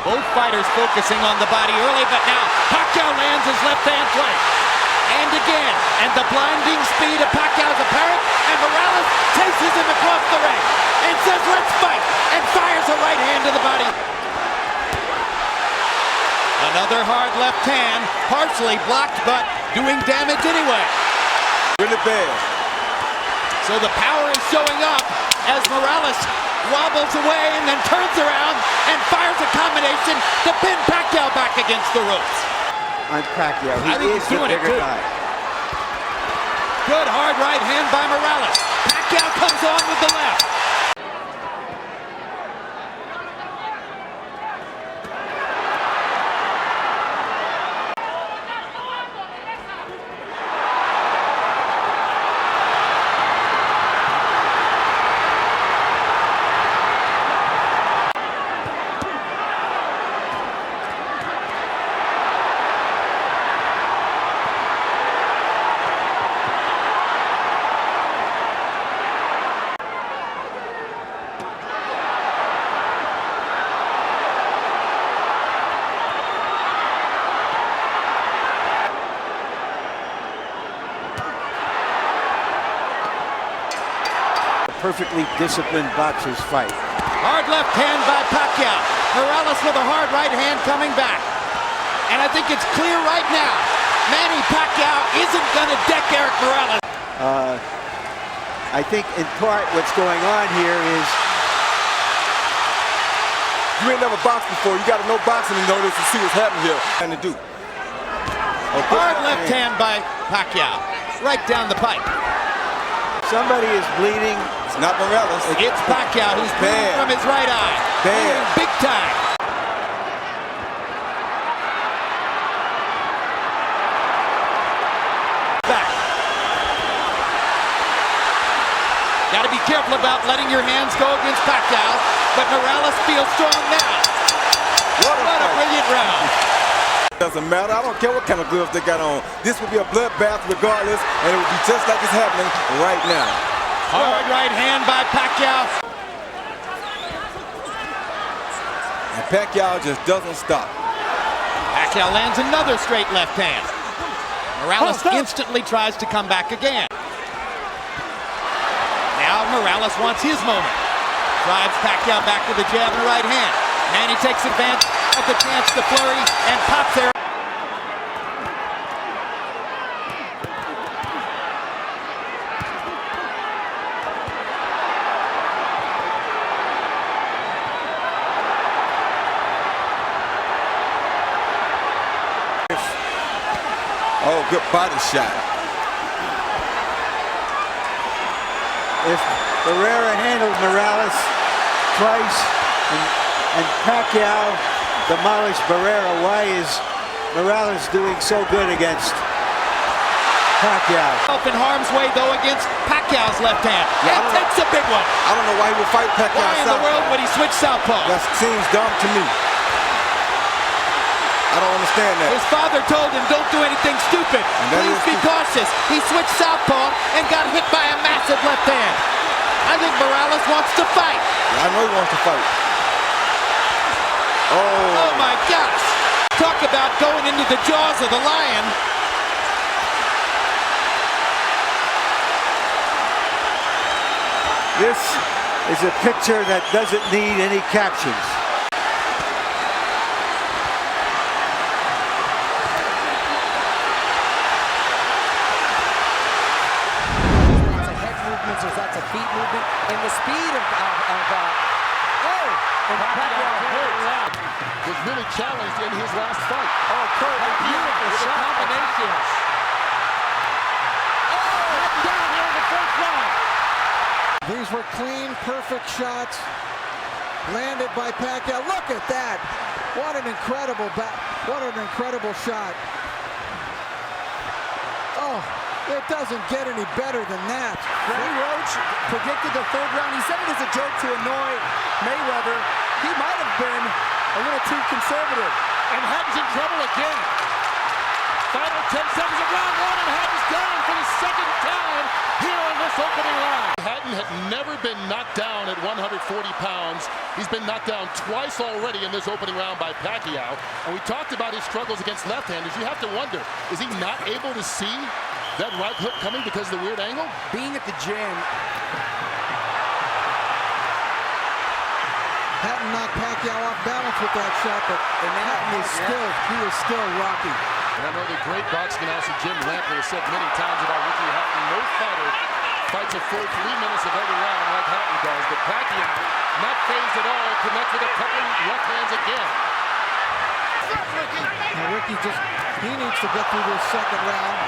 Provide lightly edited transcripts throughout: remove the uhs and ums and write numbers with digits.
Both fighters focusing on the body early, but now Pacquiao lands his left-hand play. And again, and the blinding speed of Pacquiao is apparent, and Morales chases him across the ring and says, "Let's fight," and fires a right hand to the body. Another hard left hand, partially blocked, but doing damage anyway. Really bad. So the power is showing up as Morales wobbles away and then turns around and fires a combination to pin Pacquiao back against the ropes. On Pacquiao, I think he's doing it too. Good hard right hand by Morales. Pacquiao comes on with the left. Perfectly disciplined boxers fight. Hard left hand by Pacquiao. Morales with a hard right hand coming back. And I think it's clear right now, Manny Pacquiao isn't going to deck Eric Morales. I think in part what's going on here is you ain't never boxed before. You got to know boxing in order to see what's happening here and to do. Hard left hand by Pacquiao. Right down the pipe. Somebody is bleeding. It's not Morales. It's Pacquiao who's bleeding from his right eye. Bad. Big time. Back. Got to be careful about letting your hands go against Pacquiao, but Morales feels strong now. What a brilliant round. Doesn't matter. I don't care what kind of gloves they got on. This will be a bloodbath regardless, and it will be just like it's happening right now. Hard right hand by Pacquiao. And Pacquiao just doesn't stop. Pacquiao lands another straight left hand. Morales instantly tries to come back again. Now Morales wants his moment. Drives Pacquiao back with a jab and a right hand. Manny takes advantage of the chance to flurry and pops there. Oh, good body shot. If Barrera handled Morales twice and Pacquiao demolished Barrera, why is Morales doing so good against Pacquiao? Up in harm's way though against Pacquiao's left hand. Yeah, and takes a big one. I don't know why he would fight Pacquiao. Why in the world would he switch southpaw? That seems dumb to me. I don't understand that. His father told him, don't do anything stupid. Please be cautious. He switched southpaw and got hit by a massive left hand. I think Morales wants to fight. Yeah, I know he wants to fight. Oh my gosh. Talk about going into the jaws of the lion. This is a picture that doesn't need any captions. That's a feet movement, and the speed of and Pacquiao was really challenged in his last fight. Oh, Kurt, beautiful shot. Combinations. Oh, down here in the first round. These were clean, perfect shots landed by Pacquiao. Look at that! What an incredible shot. Oh. It doesn't get any better than that. Freddie Roach predicted the third round. He said it as a joke to annoy Mayweather. He might have been a little too conservative. And Hutton's in trouble again. Final 10 seconds of round one, and Hatton's down for the second time here in this opening round. Hatton had never been knocked down at 140 pounds. He's been knocked down twice already in this opening round by Pacquiao. And we talked about his struggles against left-handers. You have to wonder, is he not able to see that right hook coming because of the weird angle? Being at the gym, Hatton knocked Pacquiao off balance with that shot, but Hatton is still rocky. And I know the great boxing announcer Jim Lampley has said many times about Ricky Hatton, no fighter fights a full 3 minutes of every round like Hatton does. But Pacquiao, not phased at all, connects with a couple left hands again. Now Ricky he needs to get through this second round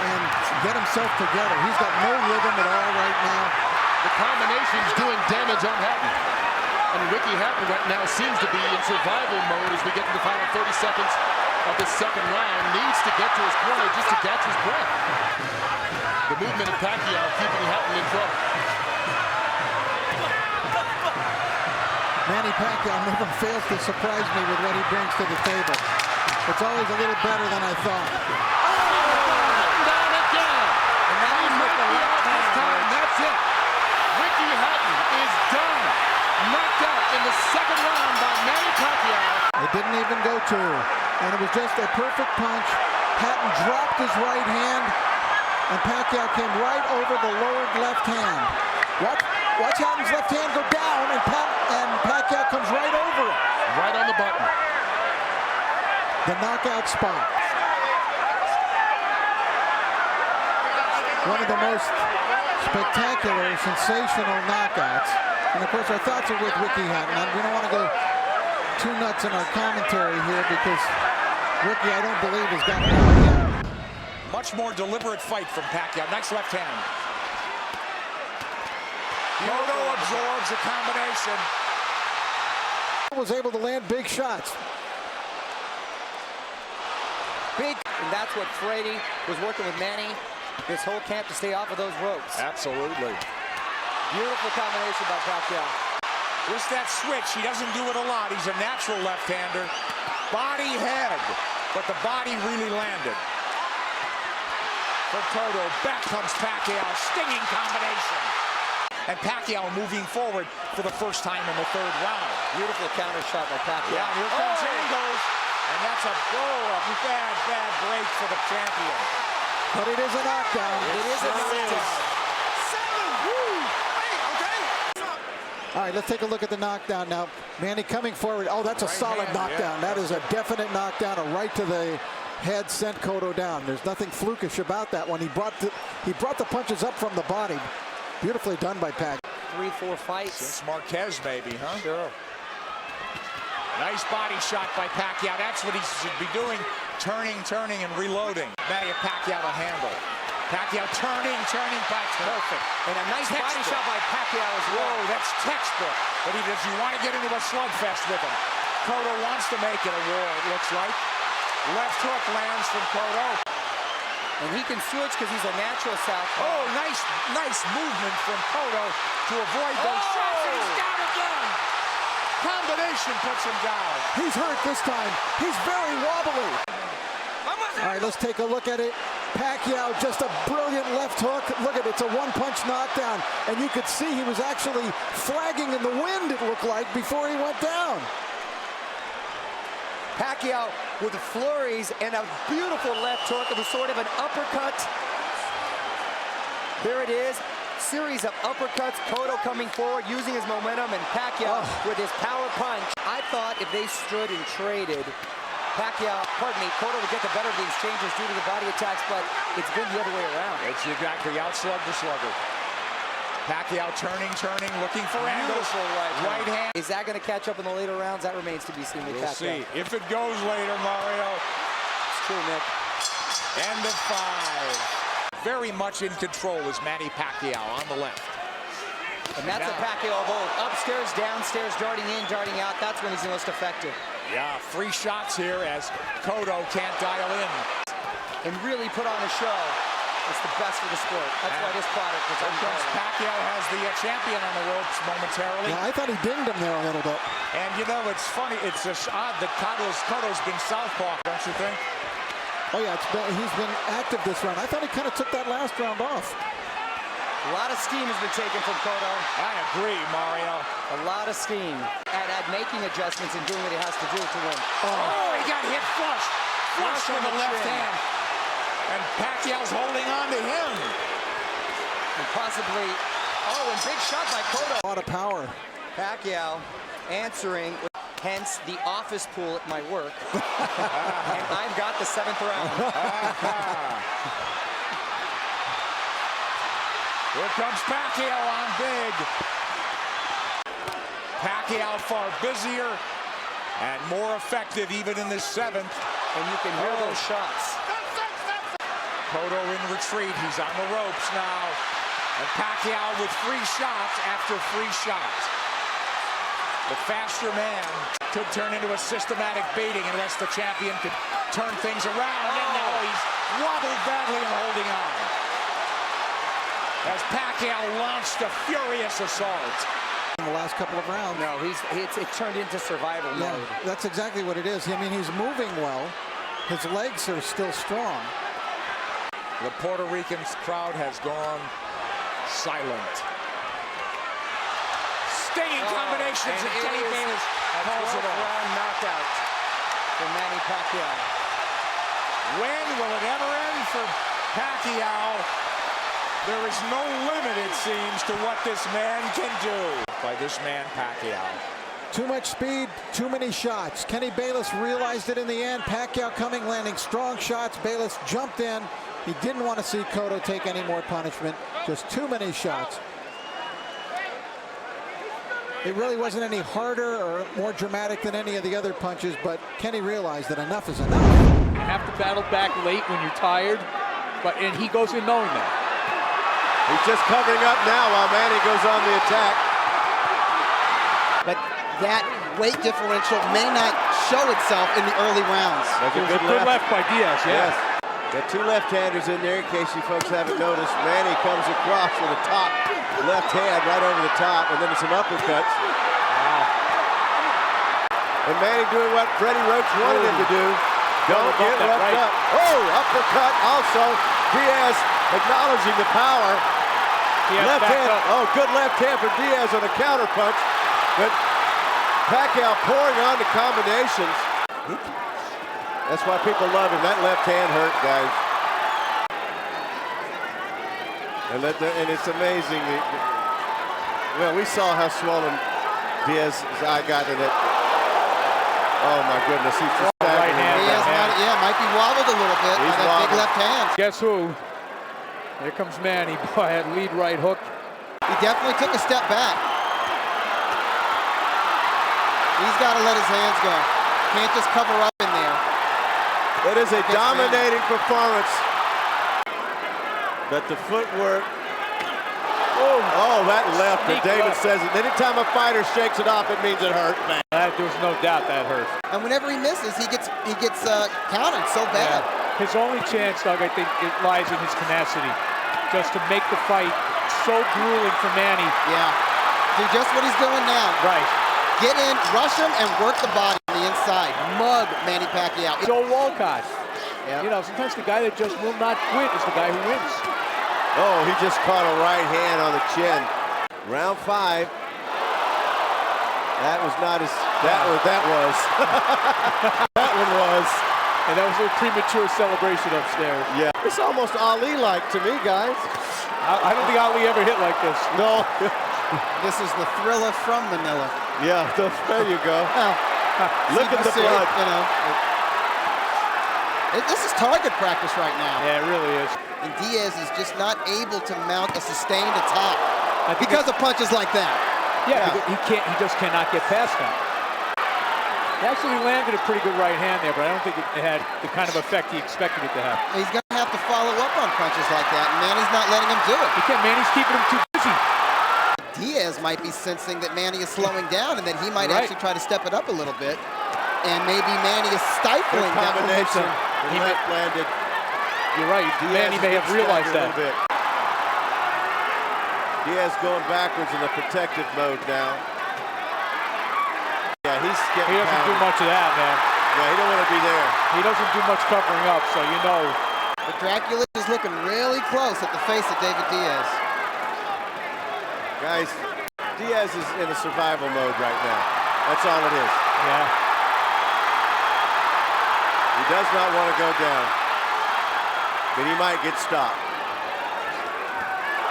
and get himself together. He's got no rhythm at all right now. The combination's doing damage on Hatton. And Ricky Hatton right now seems to be in survival mode as we get to the final 30 seconds of the second round. Needs to get to his corner just to catch his breath. The movement of Pacquiao keeping Hatton in trouble. Manny Pacquiao never fails to surprise me with what he brings to the table. It's always a little better than I thought. Down again. And now he might be out this time. That's it. Ricky Hatton is done. Knocked out in the second round by Manny Pacquiao. It didn't even go to, and it was just a perfect punch. Hatton dropped his right hand, and Pacquiao came right over the lowered left hand. Watch Hatton's left hand go down, and Pacquiao comes right over it. Right on the button. The knockout spot. One of the most spectacular, sensational knockouts. And of course, our thoughts are with Ricky Hatton. We don't want to go too nuts in our commentary here because Ricky, I don't believe, has gotten out yet. Much more deliberate fight from Pacquiao. Nice left hand. Cotto absorbs a combination. Was able to land big shots. big, and that's what Frady was working with Manny this whole camp to stay off of those ropes. Absolutely. Beautiful combination by Pacquiao. Just that switch. He doesn't do it a lot. He's a natural left-hander. Body head, but the body really landed. For Cotto, back comes Pacquiao. Stinging combination. And Pacquiao moving forward for the first time in the third round. Beautiful counter shot by Pacquiao. Yeah, here comes Angles. And that's a bad break for the champion. But it is a knockdown. It is a knockdown. All right, let's take a look at the knockdown now. Manny coming forward. Oh, that's a solid knockdown. That is a definite knockdown. A right to the head sent Cotto down. There's nothing flukish about that one. He brought the punches up from the body. Beautifully done by Pac. 3-4 fights. Since Marquez, maybe, huh? Sure. Nice body shot by Pacquiao. That's what he should be doing. Turning, and reloading. Manny Pacquiao to handle. Pacquiao turning, bites perfect. And a nice body shot by Pacquiao as well. Whoa, that's textbook. But does he want to get into a slugfest with him? Cotto wants to make it a war, it looks like. Left hook lands from Cotto. And he can switch because he's a natural southpaw. Oh, nice movement from Cotto to avoid those shots. And he's down again. Combination puts him down. He's hurt this time. He's very wobbly. All right, let's take a look at it. Pacquiao, just a brilliant left hook. Look at it, it's a one-punch knockdown. And you could see he was actually flagging in the wind, it looked like, before he went down. Pacquiao with the flurries and a beautiful left hook. It was sort of an uppercut. There it is. Series of uppercuts. Cotto coming forward, using his momentum, and Pacquiao with his power punch. I thought if they stood and traded, Cotto would get the better of the exchanges due to the body attacks, but it's been the other way around. It's exactly outslug the slugger. Pacquiao turning, looking for angles. Right hand. Is that going to catch up in the later rounds? That remains to be seen with We'll Pacquiao. see. If it goes later, Mario. It's true, Nick. End of 5. Very much in control is Manny Pacquiao on the left. And that's a Pacquiao of old. Upstairs, downstairs, darting in, darting out. That's when he's the most effective. Yeah, 3 shots here as Cotto can't dial in. And really put on a show. It's the best for the sport. That's why this product was unbelievable. Pacquiao has the champion on the ropes momentarily. Yeah, I thought he dinged him there a little bit. And you know, it's funny. It's just odd that Cotto's been southpaw, don't you think? Oh yeah, he's been active this round. I thought he kind of took that last round off. A lot of steam has been taken from Cotto. I agree, Mario. A lot of steam at making adjustments and doing what he has to do to win. Oh, he got hit flush. Flush with the left hand. And Pacquiao's holding on to him. And possibly, and big shot by Cotto. A lot of power. Pacquiao answering, hence the office pool at my work. And I've got the 7th round. Here comes Pacquiao on big. Pacquiao far busier and more effective even in the 7th. And you can hear those shots. Cotto in retreat. He's on the ropes now. And Pacquiao with free shots after free shots. The faster man could turn into a systematic baiting unless the champion could turn things around. And now he's wobbled badly and holding on. As Pacquiao launched a furious assault. In the last couple of rounds. No, it turned into survival mode. That's exactly what it is. I mean, he's moving well. His legs are still strong. The Puerto Rican crowd has gone silent. Stinging combinations and Kenny Bayless calls it off. Round knockout for Manny Pacquiao. When will it ever end for Pacquiao? There is no limit, it seems, to what this man can do. By this man, Pacquiao. Too much speed, too many shots. Kenny Bayless realized it in the end. Pacquiao coming, landing strong shots. Bayless jumped in. He didn't want to see Cotto take any more punishment. Just too many shots. It really wasn't any harder or more dramatic than any of the other punches, but Kenny realized that enough is enough. You have to battle back late when you're tired, and he goes in knowing that. He's just covering up now while Manny goes on the attack. But that weight differential may not show itself in the early rounds. That's a good left by Diaz, yes. Got two left-handers in there in case you folks haven't noticed. Manny comes across with a top left hand right over the top, and then some uppercuts. Wow. And Manny doing what Freddie Roach wanted him to do. Don't get roughed up. Oh, uppercut also. Diaz acknowledging the power. Left hand. Oh, good left hand for Diaz on a counter punch. But Pacquiao pouring on the combinations. That's why people love him. That left hand hurt, guys. And it's amazing. Well, we saw how swollen Diaz's eye got in it. Oh my goodness, he's just right hand. Diaz might be wobbled a little bit by that big left hand. Guess who? Here comes Manny. Boy, that lead right hook. He definitely took a step back. He's got to let his hands go. Can't just cover up in there. It is a dominating performance. But the footwork. Oh, that left. And David says it. Anytime a fighter shakes it off, it means it hurt, man. There's no doubt that hurt. And whenever he misses, he gets countered so bad. Yeah. His only chance, Doug, I think, it lies in his tenacity. Just to make the fight so grueling for Manny. Yeah. Do just what he's doing now. Right. Get in, rush him, and work the body on the inside. Mug Manny Pacquiao. Joe Walcott. Yep. You know, sometimes the guy that just will not quit is the guy who wins. Oh, he just caught a right hand on the chin. Round 5. That was not as that was. That one was. And that was a premature celebration upstairs. Yeah. It's almost Ali-like to me, guys. I don't think Ali ever hit like this. No. This is the Thriller from Manila. Yeah, there you go. Well, look at the blood. You know, this is target practice right now. Yeah, it really is. And Diaz is just not able to mount a sustained attack because of punches like that. Yeah, he just cannot get past that. He actually landed a pretty good right hand there, but I don't think it had the kind of effect he expected it to have. He's going to have to follow up on punches like that, and Manny's not letting him do it. Manny's keeping him too busy. Diaz might be sensing that Manny is slowing down and that he might actually try to step it up a little bit. And maybe Manny is stifling that combination. He landed. You're right. Manny may have realized that. Diaz going backwards in the protective mode now. Yeah, he's getting He doesn't do much of that, man. Yeah, he don't want to be there. He doesn't do much covering up, so you know. But Dracula is looking really close at the face of David Diaz. Guys, Diaz is in a survival mode right now. That's all it is. Yeah. He does not want to go down. But he might get stopped.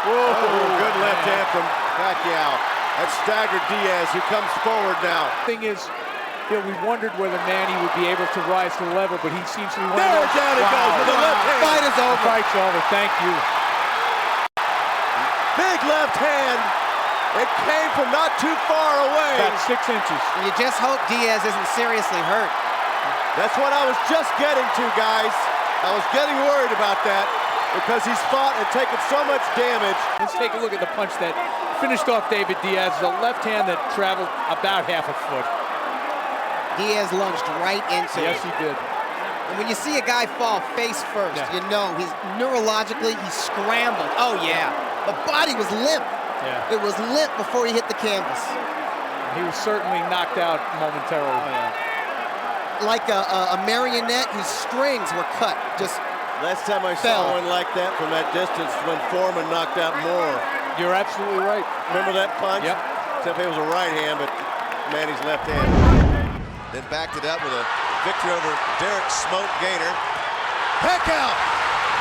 Whoa, good left hand from Pacquiao. That staggered Diaz, who comes forward now. Thing is, you know, we wondered whether Manny would be able to rise to the level, but he seems to be one there, of those. Down he goes with the left hand. Fight is over. Fight's over, thank you. Big left hand. It came from not too far away. About 6 inches. You just hope Diaz isn't seriously hurt. That's what I was just getting to, guys. I was getting worried about that because he's fought and taken so much damage. Let's take a look at the punch that finished off David Diaz. A left hand that traveled about half a foot. Diaz lunged right into it. Yes, he did. And when you see a guy fall face first, you know he's neurologically, he scrambled. Oh, yeah. The body was limp. Yeah. It was limp before he hit the canvas. He was certainly knocked out momentarily. Oh, yeah. Like a marionette whose strings were cut. Just last time I saw one like that from that distance when Foreman knocked out Moore. You're absolutely right. Remember that punch? Yep. Except it was a right hand, but Manny's left hand. Then backed it up with a victory over Derek Smoke Gainer. Pacquiao!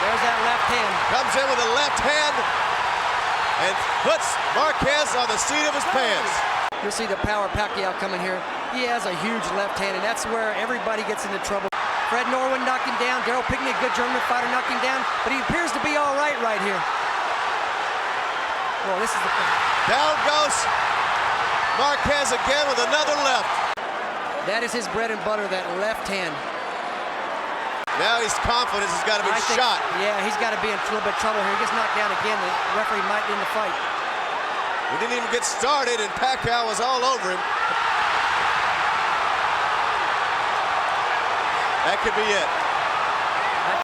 There's that left hand. Comes in with a left hand and puts Marquez on the seat of his pants. You'll see the power Pacquiao coming here. He has a huge left hand, and that's where everybody gets into trouble. Fred Norwin knocked him down. Daryl Pinkney, a good German fighter, knocked him down, but he appears to be all right here. Well, this is the thing. Down goes Marquez again with another left. That is his bread and butter, that left hand. Now he's confident he's got to be shot. Yeah, he's got to be in a little bit of trouble here. He gets knocked down again. The referee might end the fight. We didn't even get started, and Pacquiao was all over him. That could be it.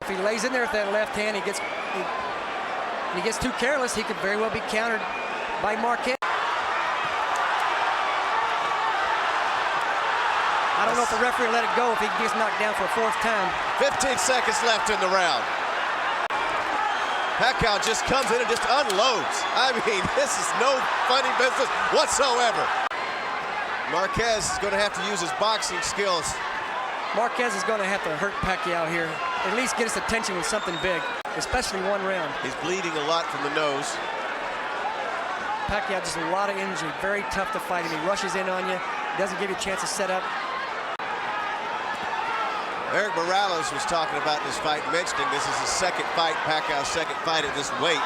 If he lays in there with that left hand, he gets too careless, he could very well be countered by Marquez. I don't know if the referee will let it go if he gets knocked down for a 4th time. 15 seconds left in the round. Pacquiao just comes in and just unloads. I mean, this is no funny business whatsoever. Marquez is going to have to use his boxing skills. Marquez is going to have to hurt Pacquiao here. At least get his attention with something big, especially one round. He's bleeding a lot from the nose. Pacquiao just a lot of energy. Very tough to fight him. He rushes in on you. Doesn't give you a chance to set up. Eric Morales was talking about this fight, mentioning this is his second fight, Pacquiao's second fight at this weight.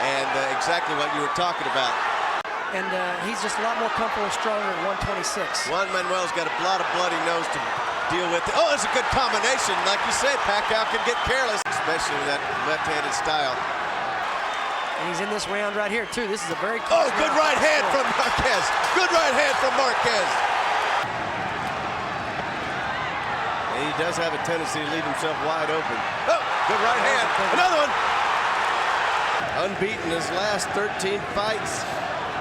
And exactly what you were talking about. And he's just a lot more comfortable and stronger at 126. Juan Manuel's got a lot of bloody nose to deal with. Oh, it's a good combination. Like you said, Pacquiao can get careless, especially with that left-handed style. And he's in this round right here, too. This is a very close round. Good right hand from Marquez. Good right hand from Marquez. And he does have a tendency to leave himself wide open. Oh, good right hand. Another one. Unbeaten his last 13 fights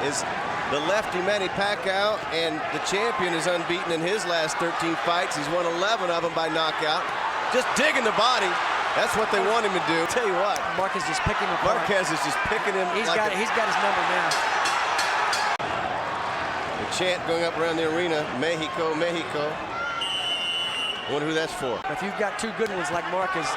is the lefty Manny Pacquiao, and the champion is unbeaten in his last 13 fights. He's won 11 of them by knockout. Just digging the body. That's what they want him to do. Tell you what, Marquez just picking him apart. Marquez is just picking him. He's got his number now. The chant going up around the arena, Mexico, Mexico. I wonder who that's for. If you've got two good ones like Marquez,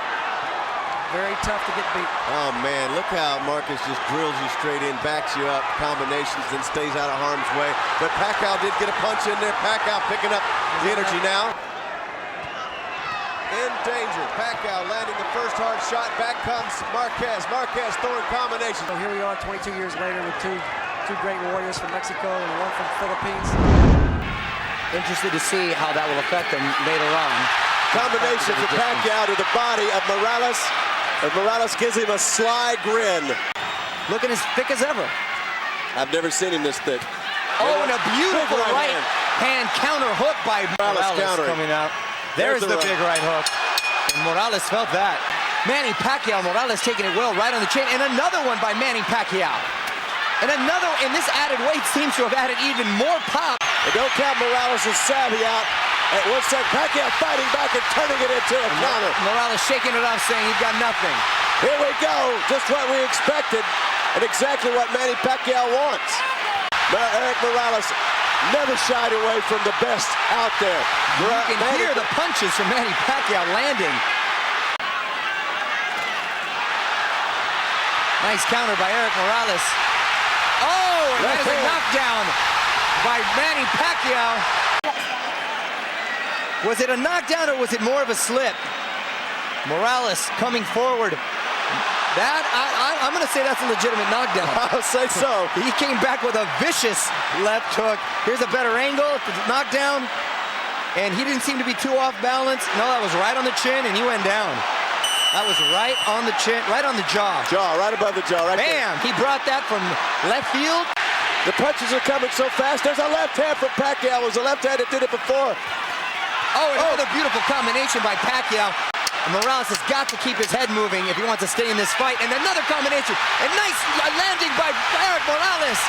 very tough to get beat. Oh, man, look how Marquez just drills you straight in, backs you up, combinations, then stays out of harm's way. But Pacquiao did get a punch in there. Pacquiao picking up the energy now. In danger. Pacquiao landing the first hard shot. Back comes Marquez. Marquez throwing combinations. So here we are 22 years later with two great warriors from Mexico and one from the Philippines. Interested to see how that will affect them later on. Combination for Pacquiao to the body of Morales. And Morales gives him a sly grin. Looking as thick as ever. I've never seen him this thick. Oh, and a beautiful right hand counter hook by Morales coming out. There's the big right hook. And Morales felt that. Manny Pacquiao, Morales taking it well right on the chin. And another one by Manny Pacquiao. And another, and this added weight seems to have added even more pop. And don't count Morales' savvy out. At 1 second, Pacquiao fighting back and turning it into a counter. Morales shaking it off, saying he's got nothing. Here we go, just what we expected, and exactly what Manny Pacquiao wants. Eric Morales never shied away from the best out there. You can hear the punches from Manny Pacquiao landing. Nice counter by Eric Morales. Oh, and that is a knockdown by Manny Pacquiao. Was it a knockdown or was it more of a slip? Morales coming forward. I'm going to say that's a legitimate knockdown. I'll say so. He came back with a vicious left hook. Here's a better angle, knockdown. And he didn't seem to be too off balance. No, that was right on the chin, and he went down. That was right on the chin, right on the jaw. Jaw, right above the jaw, right Bam! There. He brought that from left field. The punches are coming so fast. There's a left hand from Pacquiao. It was a left hand that did it before. Oh, another beautiful combination by Pacquiao. And Morales has got to keep his head moving if he wants to stay in this fight. And another combination. A nice landing by Eric Morales.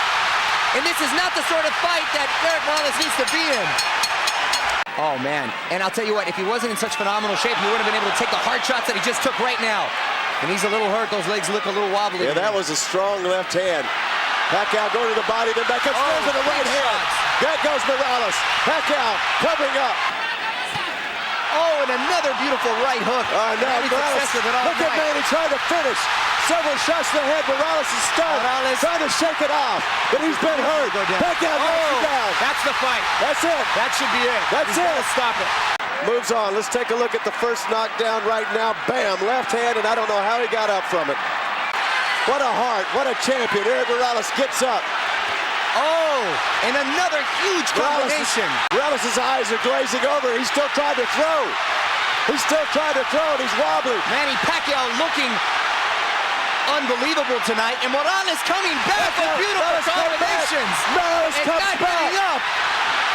And this is not the sort of fight that Eric Morales needs to be in. Oh, man. And I'll tell you what, if he wasn't in such phenomenal shape, he would have been able to take the hard shots that he just took right now. And he's a little hurt. Those legs look a little wobbly. Yeah, that was a strong left hand. Pacquiao going to the body, then back up, to the right hand. There goes Morales. Pacquiao covering up. Oh, and another beautiful right hook. Now Morales, look at Manny trying to finish. Several shots to the head. Morales is stunned. Trying to shake it off, but he's been hurt. Pacquiao goes down. That's the fight. That's it. That should be it. That's it. Stop it. Moves on. Let's take a look at the first knockdown right now. Bam, left hand, and I don't know how he got up from it. What a heart. What a champion. Eric Morales gets up. Oh, and another huge combination. Morales' eyes are glazing over. He's still trying to throw. He's still trying to throw, and he's wobbling. Manny Pacquiao looking unbelievable tonight, and Morales coming back with beautiful combinations. Morales comes back.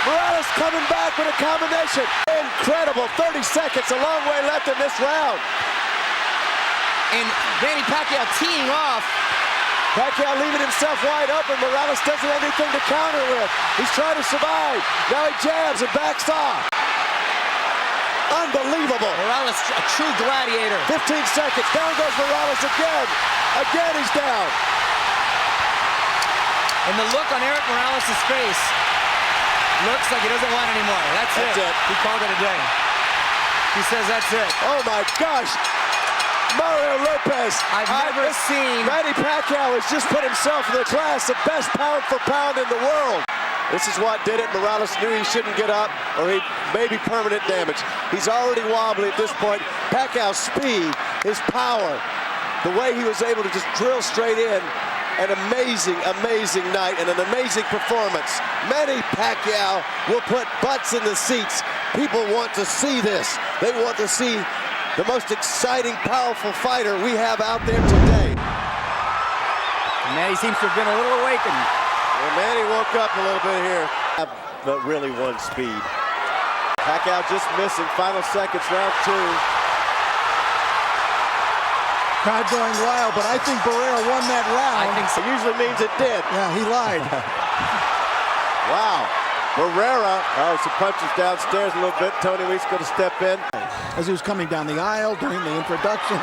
Morales coming back with a combination. Incredible. 30 seconds, a long way left in this round. And Manny Pacquiao teeing off. Pacquiao leaving himself wide open. Morales doesn't have anything to counter with. He's trying to survive. Now he jabs and backs off. Unbelievable. Morales, a true gladiator. 15 seconds. Down goes Morales again. Again, he's down. And the look on Eric Morales' face looks like he doesn't want anymore. That's it. He called it a day. He says that's it. Oh, my gosh. Mario Lopez. I've never seen. Manny Pacquiao has just put himself in the class of best pound for pound in the world. This is what did it. Morales knew he shouldn't get up, or he may be permanent damage. He's already wobbly at this point. Pacquiao's speed, his power, the way he was able to just drill straight in. An amazing, amazing night and an amazing performance. Manny Pacquiao will put butts in the seats. People want to see this. They want to see the most exciting, powerful fighter we have out there today. Manny seems to have been a little awakened. Well, Manny woke up a little bit here, but really won speed. Pacquiao just missing. Final seconds, round 2. Crowd going wild, but I think Barrera won that round. I think so. It usually means it did. Yeah, he lied. Wow. Barrera, some punches downstairs a little bit. Tony Weeks going to step in. As he was coming down the aisle during the introduction.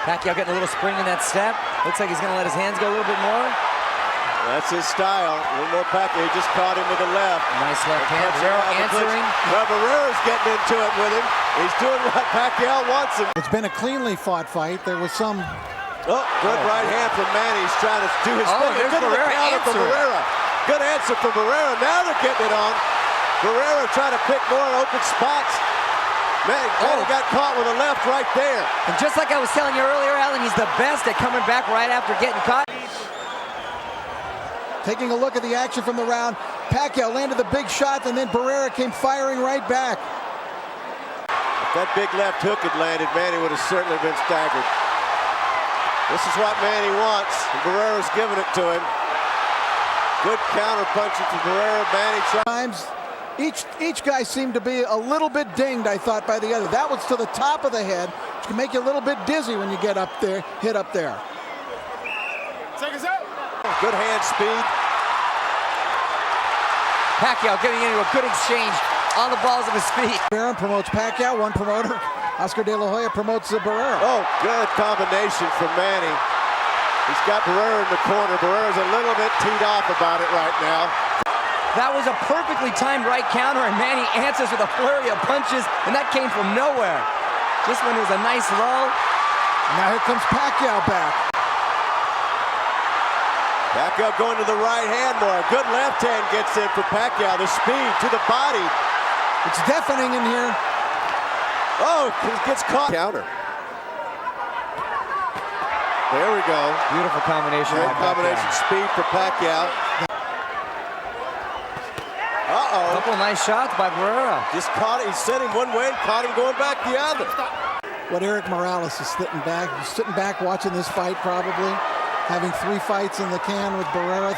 Pacquiao getting a little spring in that step. Looks like he's going to let his hands go a little bit more. That's his style. A little more Pacquiao. He just caught him with the left. Nice left hand. Barrera answering. Well, Barrera's getting into it with him. He's doing what Pacquiao wants him. It's been a cleanly fought fight. There was some... Oh, good right hand from Manny. He's trying to do his thing. There's Good Barrera counter from Barrera. Good answer from Barrera. Now they're getting it on. Barrera trying to pick more open spots. Manny got caught with a left right there. And just like I was telling you earlier, Alan, he's the best at coming back right after getting caught. Taking a look at the action from the round, Pacquiao landed the big shot, and then Barrera came firing right back. If that big left hook had landed, Manny would have certainly been staggered. This is what Manny wants, and Barrera's giving it to him. Good counter punching from Barrera. Manny times. Each guy seemed to be a little bit dinged, I thought, by the other. That was to the top of the head, which can make you a little bit dizzy when you get up there, hit up there. Seconds out. Good hand speed. Pacquiao getting into a good exchange on the balls of his feet. Barrera promotes Pacquiao, one promoter. Oscar De La Hoya promotes Barrera. Oh, good combination from Manny. He's got Barrera in the corner. Barrera's a little bit teed off about it right now. That was a perfectly timed right counter, and Manny answers with a flurry of punches, and that came from nowhere. Just when it was a nice lull. Now here comes Pacquiao back. Pacquiao going to the right hand more. A good left hand gets in for Pacquiao. The speed to the body. It's deafening in here. Oh, he gets caught. Counter. There we go. Beautiful combination. Great combination. Speed for Pacquiao. Uh-oh. Couple nice shots by Barrera. Just caught it. He sent him one way and caught him going back the other. What Erik Morales is sitting back. He's sitting back watching this fight probably. Having 3 fights in the can with Barrera.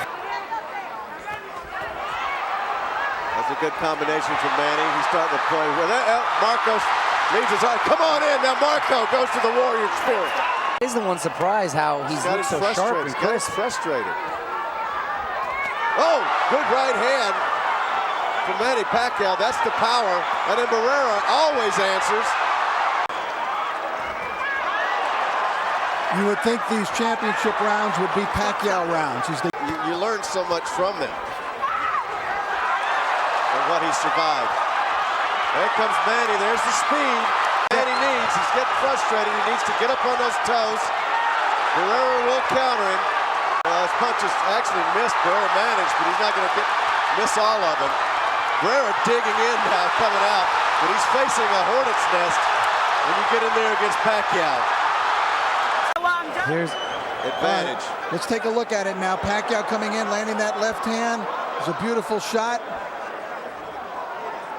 That's a good combination from Manny. He's starting to play with it. Marcos leads his eye. Come on in. Now Marco goes to the Warrior spirit. He's the one surprised how he's looked so sharp and crisp. Frustrated. Oh, good right hand from Manny Pacquiao. That's the power. And then Barrera always answers. You would think these championship rounds would be Pacquiao rounds. You learn so much from them. And what he survived. There comes Manny. There's the speed. Manny needs. He's getting frustrated. He needs to get up on those toes. Barrera will counter him. His punches actually missed. Barrera managed, but he's not going to miss all of them. Barrera digging in now, coming out. But he's facing a hornet's nest when you get in there against Pacquiao. Here's advantage. Let's take a look at it now. Pacquiao coming in, landing that left hand. It's a beautiful shot.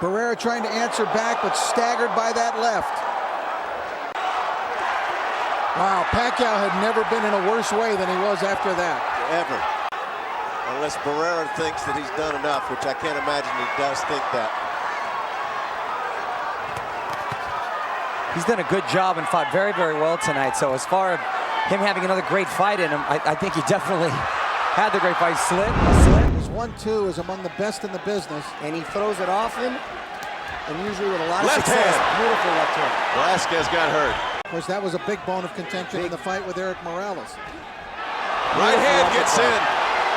Barrera trying to answer back, but staggered by that left. Wow, Pacquiao had never been in a worse way than he was after that. Ever. Unless Barrera thinks that he's done enough, which I can't imagine he does think that. He's done a good job and fought very, very well tonight. So as far as him having another great fight in him, I think he definitely had the great fight. Slit. His 1-2 is among the best in the business. And he throws it often, and usually with a lot of left success. Hand. Beautiful left hand. Velazquez got hurt. Of course, that was a big bone of contention in the fight with Erik Morales. Right hand gets in.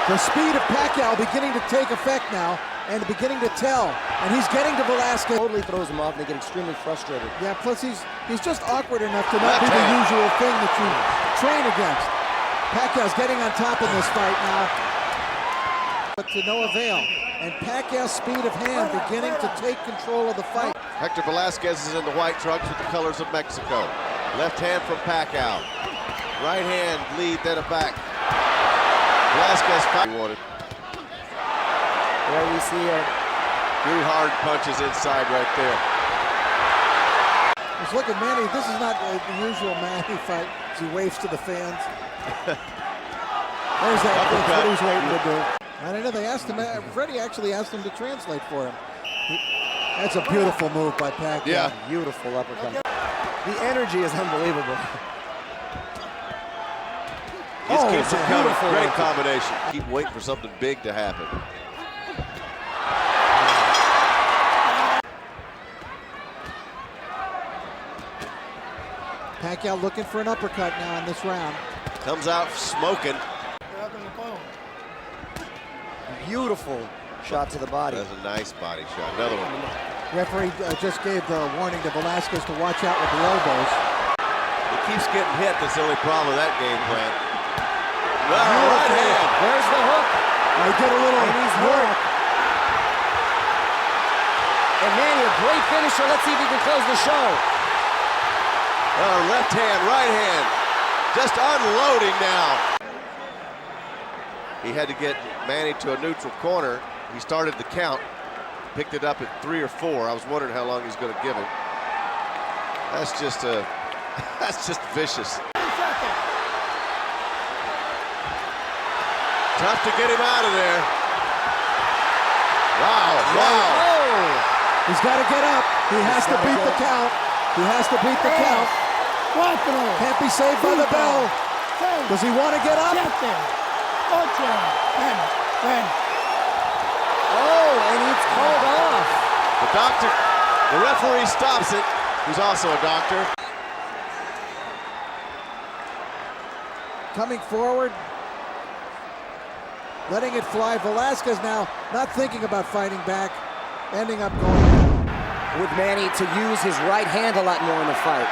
The speed of Pacquiao beginning to take effect now, and beginning to tell. And he's getting to Velazquez. Totally throws him off, and they get extremely frustrated. Yeah, plus he's just awkward enough to not be the usual thing that you train against. Pacquiao's getting on top in this fight now, but to no avail. And Pacquiao's speed of hand beginning to take control of the fight. Hector Velazquez is in the white trunks with the colors of Mexico. Left hand from Pacquiao. Right hand lead, then a back. Velazquez fight. There we see it. 2 hard punches inside right there. Just look at Manny. This is not the usual Manny fight as he waves to the fans. There's that. That's what he's waiting to do. I don't know. They asked him. Freddie actually asked him to translate for him. That's a beautiful move by Pacquiao. Yeah. Beautiful uppercut. The energy is unbelievable. Just keeps him coming. Great combination. Keep waiting for something big to happen. Pacquiao looking for an uppercut now in this round. Comes out smoking. Beautiful shot to the body. That's a nice body shot. Another one. Referee just gave the warning to Velazquez to watch out with the elbows. He keeps getting hit. That's the only problem with that game plan. Right hand. There's the hook. I did a little work. And Manny, a great finisher. Let's see if he can close the show. Left hand, right hand. Just unloading now. He had to get Manny to a neutral corner. He started the count. Picked it up at 3 or 4. I was wondering how long he's going to give him. That's just vicious. Tough to get him out of there. Wow, wow. Oh. He's got to get up. He has to beat the count. He has to beat the count. Can't be saved by the bell. Does he want to get up? Oh, and he The doctor, the referee stops it, who's also a doctor. Coming forward, letting it fly. Velazquez now not thinking about fighting back, ending up going down. With Manny to use his right hand a lot more in the fight.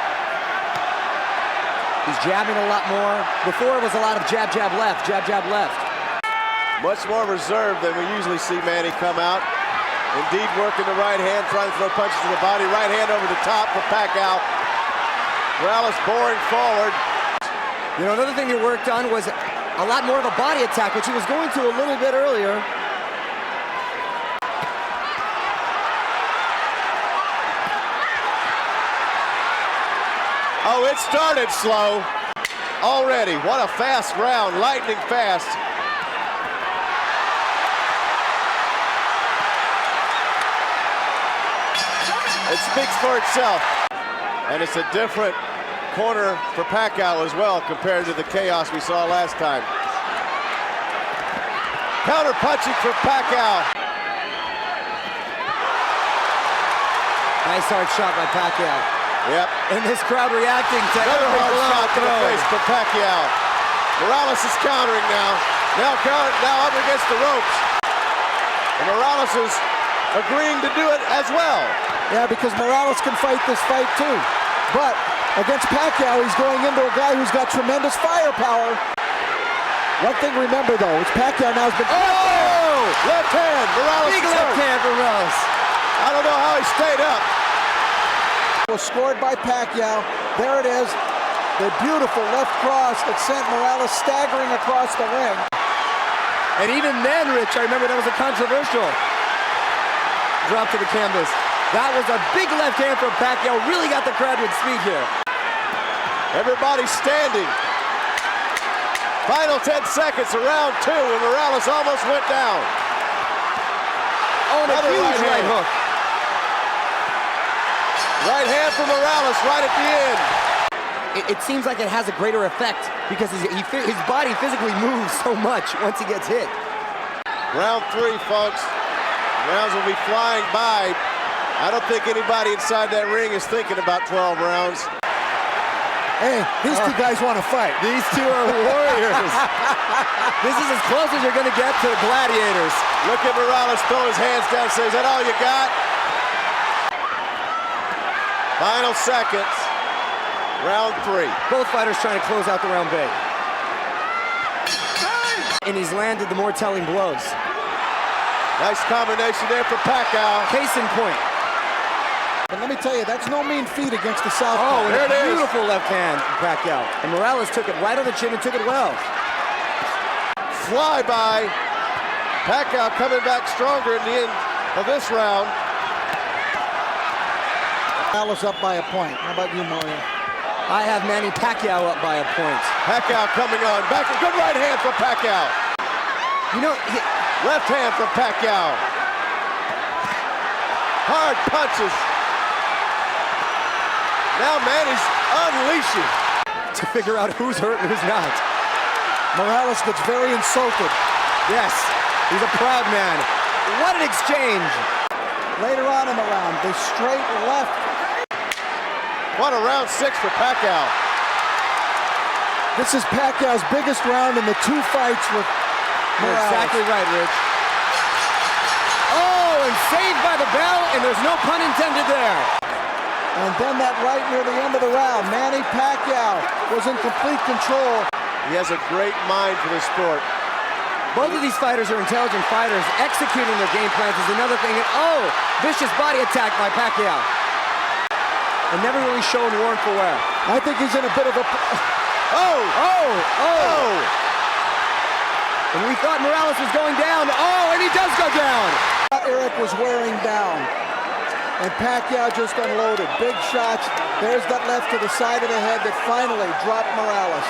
He's jabbing a lot more. Before it was a lot of jab, jab, left, jab, jab, left. Much more reserved than we usually see Manny come out. Indeed, working the right hand, trying to throw punches to the body. Right hand over the top for Pacquiao. Morales boring forward. You know, another thing he worked on was a lot more of a body attack, which he was going to a little bit earlier. Oh, it started slow already. What a fast round, lightning fast. It speaks for itself. And it's a different corner for Pacquiao as well compared to the chaos we saw last time. Counter punching for Pacquiao. Nice hard shot by Pacquiao. Yep. And this crowd reacting to another hard shot to the throw. face for Pacquiao. Morales is countering now. Now up against the ropes. And Morales is agreeing to do it as well. Yeah, because Morales can fight this fight too. But against Pacquiao, he's going into a guy who's got tremendous firepower. One thing remember though, is Pacquiao now has been... Oh! Left hand, Morales. Big left hand for Morales. I don't know how he stayed up. Was scored by Pacquiao. There it is. The beautiful left cross that sent Morales staggering across the ring. And even then, Rich, I remember that was a controversial drop to the canvas. That was a big left hand from Pacquiao. Really got the crowd with speed here. Everybody standing. Final 10 seconds of round 2, and Morales almost went down. Oh, and a huge right hook. Right hand for Morales right at the end. It seems like it has a greater effect because his body physically moves so much once he gets hit. Round 3, folks. Rounds will be flying by. I don't think anybody inside that ring is thinking about 12 rounds. Hey, these two guys want to fight. These two are warriors. This is as close as you're going to get to gladiators. Look at Morales throw his hands down and say, is that all you got? Final seconds. Round 3. Both fighters trying to close out the round big. And he's landed the more telling blows. Nice combination there for Pacquiao. Case in point. But let me tell you, that's no mean feat against the southpaw. Oh, there it is. Beautiful left hand from Pacquiao. And Morales took it right on the chin and took it well. Flyby. Pacquiao coming back stronger in the end of this round. Morales up by a point. How about you, Mario? I have Manny Pacquiao up by a point. Pacquiao coming on. Back, good right hand from Pacquiao. You know, left hand from Pacquiao. Hard punches. Now Manny's unleashing. To figure out who's hurt and who's not. Morales gets very insulted. Yes, he's a proud man. What an exchange. Later on in the round, the straight left. What a round 6 for Pacquiao. This is Pacquiao's biggest round in the 2 fights with Morales. You're exactly right, Rich. Oh, and saved by the bell, and there's no pun intended there. And then that right near the end of the round, Manny Pacquiao was in complete control. He has a great mind for the sport. Both of these fighters are intelligent fighters. Executing their game plans is another thing. And oh, vicious body attack by Pacquiao. And never really shown warrant for wear. I think he's in a bit of a... Oh! And we thought Morales was going down. Oh, and he does go down. Eric was wearing down. And Pacquiao just unloaded. Big shots. There's that left to the side of the head that finally dropped Morales.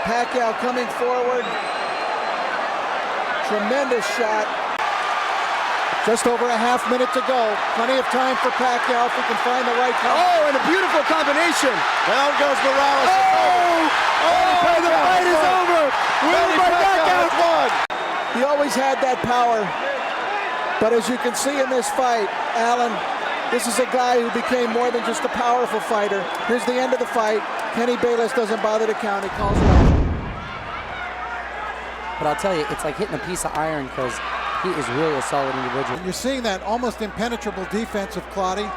Pacquiao coming forward. Tremendous shot. Just over a half minute to go. Plenty of time for Pacquiao if he can find the right time. Oh, and a beautiful combination. Down goes Morales. The fight is over. Manny Pacquiao won. He always had that power. But as you can see in this fight, Alan, this is a guy who became more than just a powerful fighter. Here's the end of the fight. Kenny Bayless doesn't bother to count. He calls it off. But I'll tell you, it's like hitting a piece of iron because he is really a solid individual. And you're seeing that almost impenetrable defense of Clottey.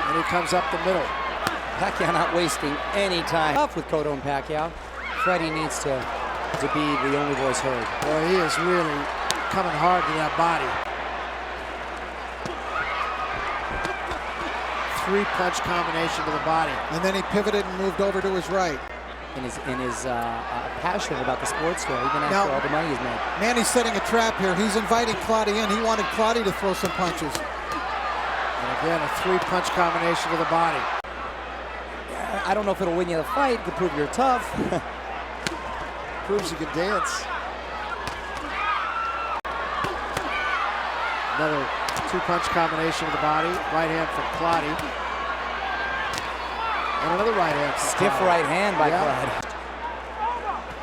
And he comes up the middle. Pacquiao not wasting any time. Tough with Cotto and Pacquiao. Freddie needs to be the only voice heard. Boy, he is really coming hard to that body. 3-punch combination to the body. And then he pivoted and moved over to his right. In his passion about the sports there, even after all the money he's made. Manny's setting a trap here. He's inviting Clottey in. He wanted Clottey to throw some punches. And again, a 3-punch combination to the body. I don't know if it'll win you the fight. It could prove you're tough. Proves you can dance. Another 2-punch combination to the body. Right hand from Clottey. And another right hand. Stiff right hand by Clottey.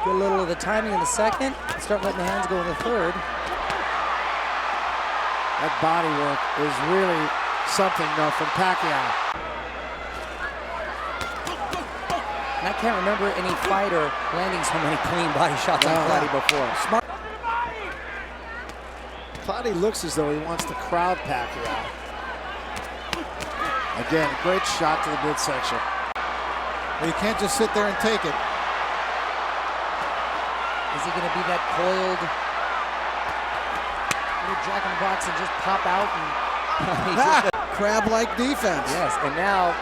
Get a little of the timing in the second. Start letting the hands go in the third. That body work is really something, though, from Pacquiao. And I can't remember any fighter landing so many clean body shots on Clottey before. Smart. Clottey looks as though he wants to crowd Pacquiao. Again, a great shot to the midsection. Well, you can't just sit there and take it. Is he going to be that coiled little jack in the box and just pop out? And crab-like defense. Yes, and now,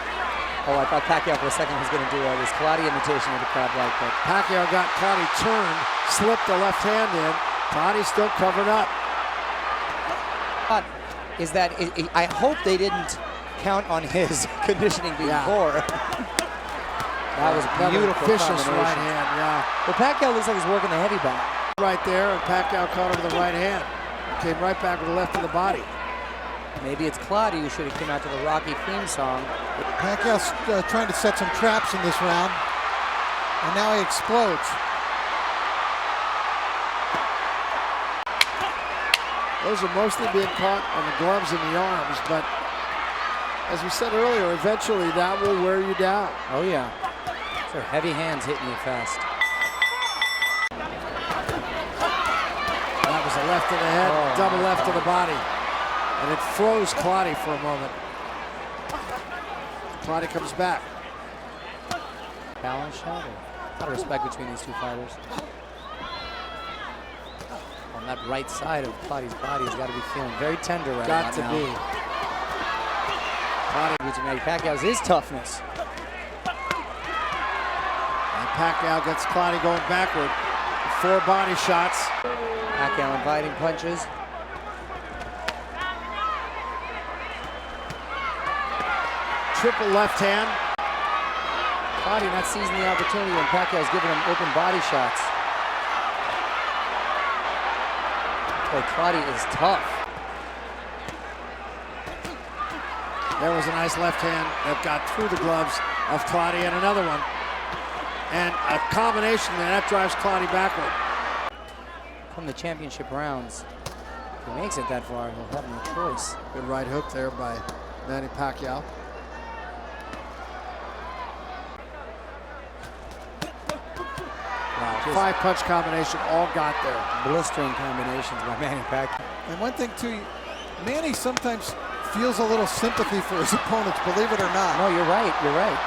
I thought Pacquiao for a second was going to do this Clottey imitation of the crab-like. But Pacquiao got Clottey turned, slipped the left hand in. Clottey still covered up. Is that I hope they didn't count on his conditioning being poor. That was beautiful. Vicious right hand, Well, Pacquiao looks like he's working the heavy back. Right there, and Pacquiao caught him with the right hand. Came right back with the left of the body. Maybe it's Clottey who should have come out to the Rocky theme song. Pacquiao's trying to set some traps in this round, and now he explodes. Those are mostly being caught on the gloves and the arms, but as we said earlier, eventually that will wear you down. Oh yeah. Those are heavy hands hitting you fast. That was a left to the head, double left to the body. And it froze Clottey for a moment. Clottey comes back. Balance shot. A lot of respect between these two fighters. On that right side of Clottey's body has got to be feeling very tender right now. Got to be. Clottey, Manny Pacquiao's his toughness. And Pacquiao gets Clottey going backward. 4 body shots. Pacquiao inviting punches. Triple left hand. Clottey not seizing the opportunity when Pacquiao's giving him open body shots. Boy, Clottey is tough. There was a nice left hand that got through the gloves of Clottey, and another one. And a combination that drives Clottey backward. From the championship rounds, if he makes it that far, he'll have no choice. Good right hook there by Manny Pacquiao. Wow, 5-punch combination, all got there. Blistering combinations by Manny Pacquiao. And one thing too, Manny sometimes feels a little sympathy for his opponents, believe it or not. No, you're right, you're right.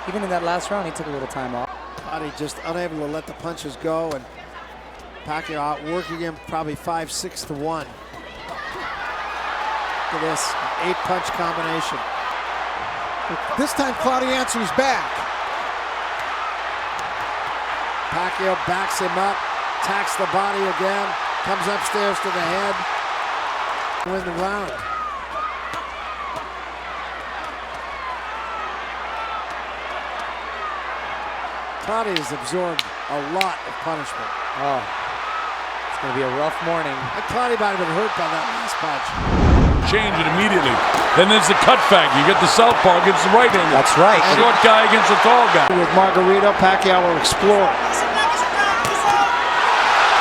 Even in that last round, he took a little time off. Clottey just unable to let the punches go, and Pacquiao outworking him probably 5-6 to 1. Look at this, 8-punch combination. This time Clottey answers back. Pacquiao backs him up, attacks the body again, comes upstairs to the head, win the round. Clottey has absorbed a lot of punishment. Oh, it's going to be a rough morning. And Clottey might have been hurt by that last punch. Change it immediately. Then there's the cut fact. You get the southpaw against the right hand. That's right. Short guy against the tall guy. With Margarito, Pacquiao will explore.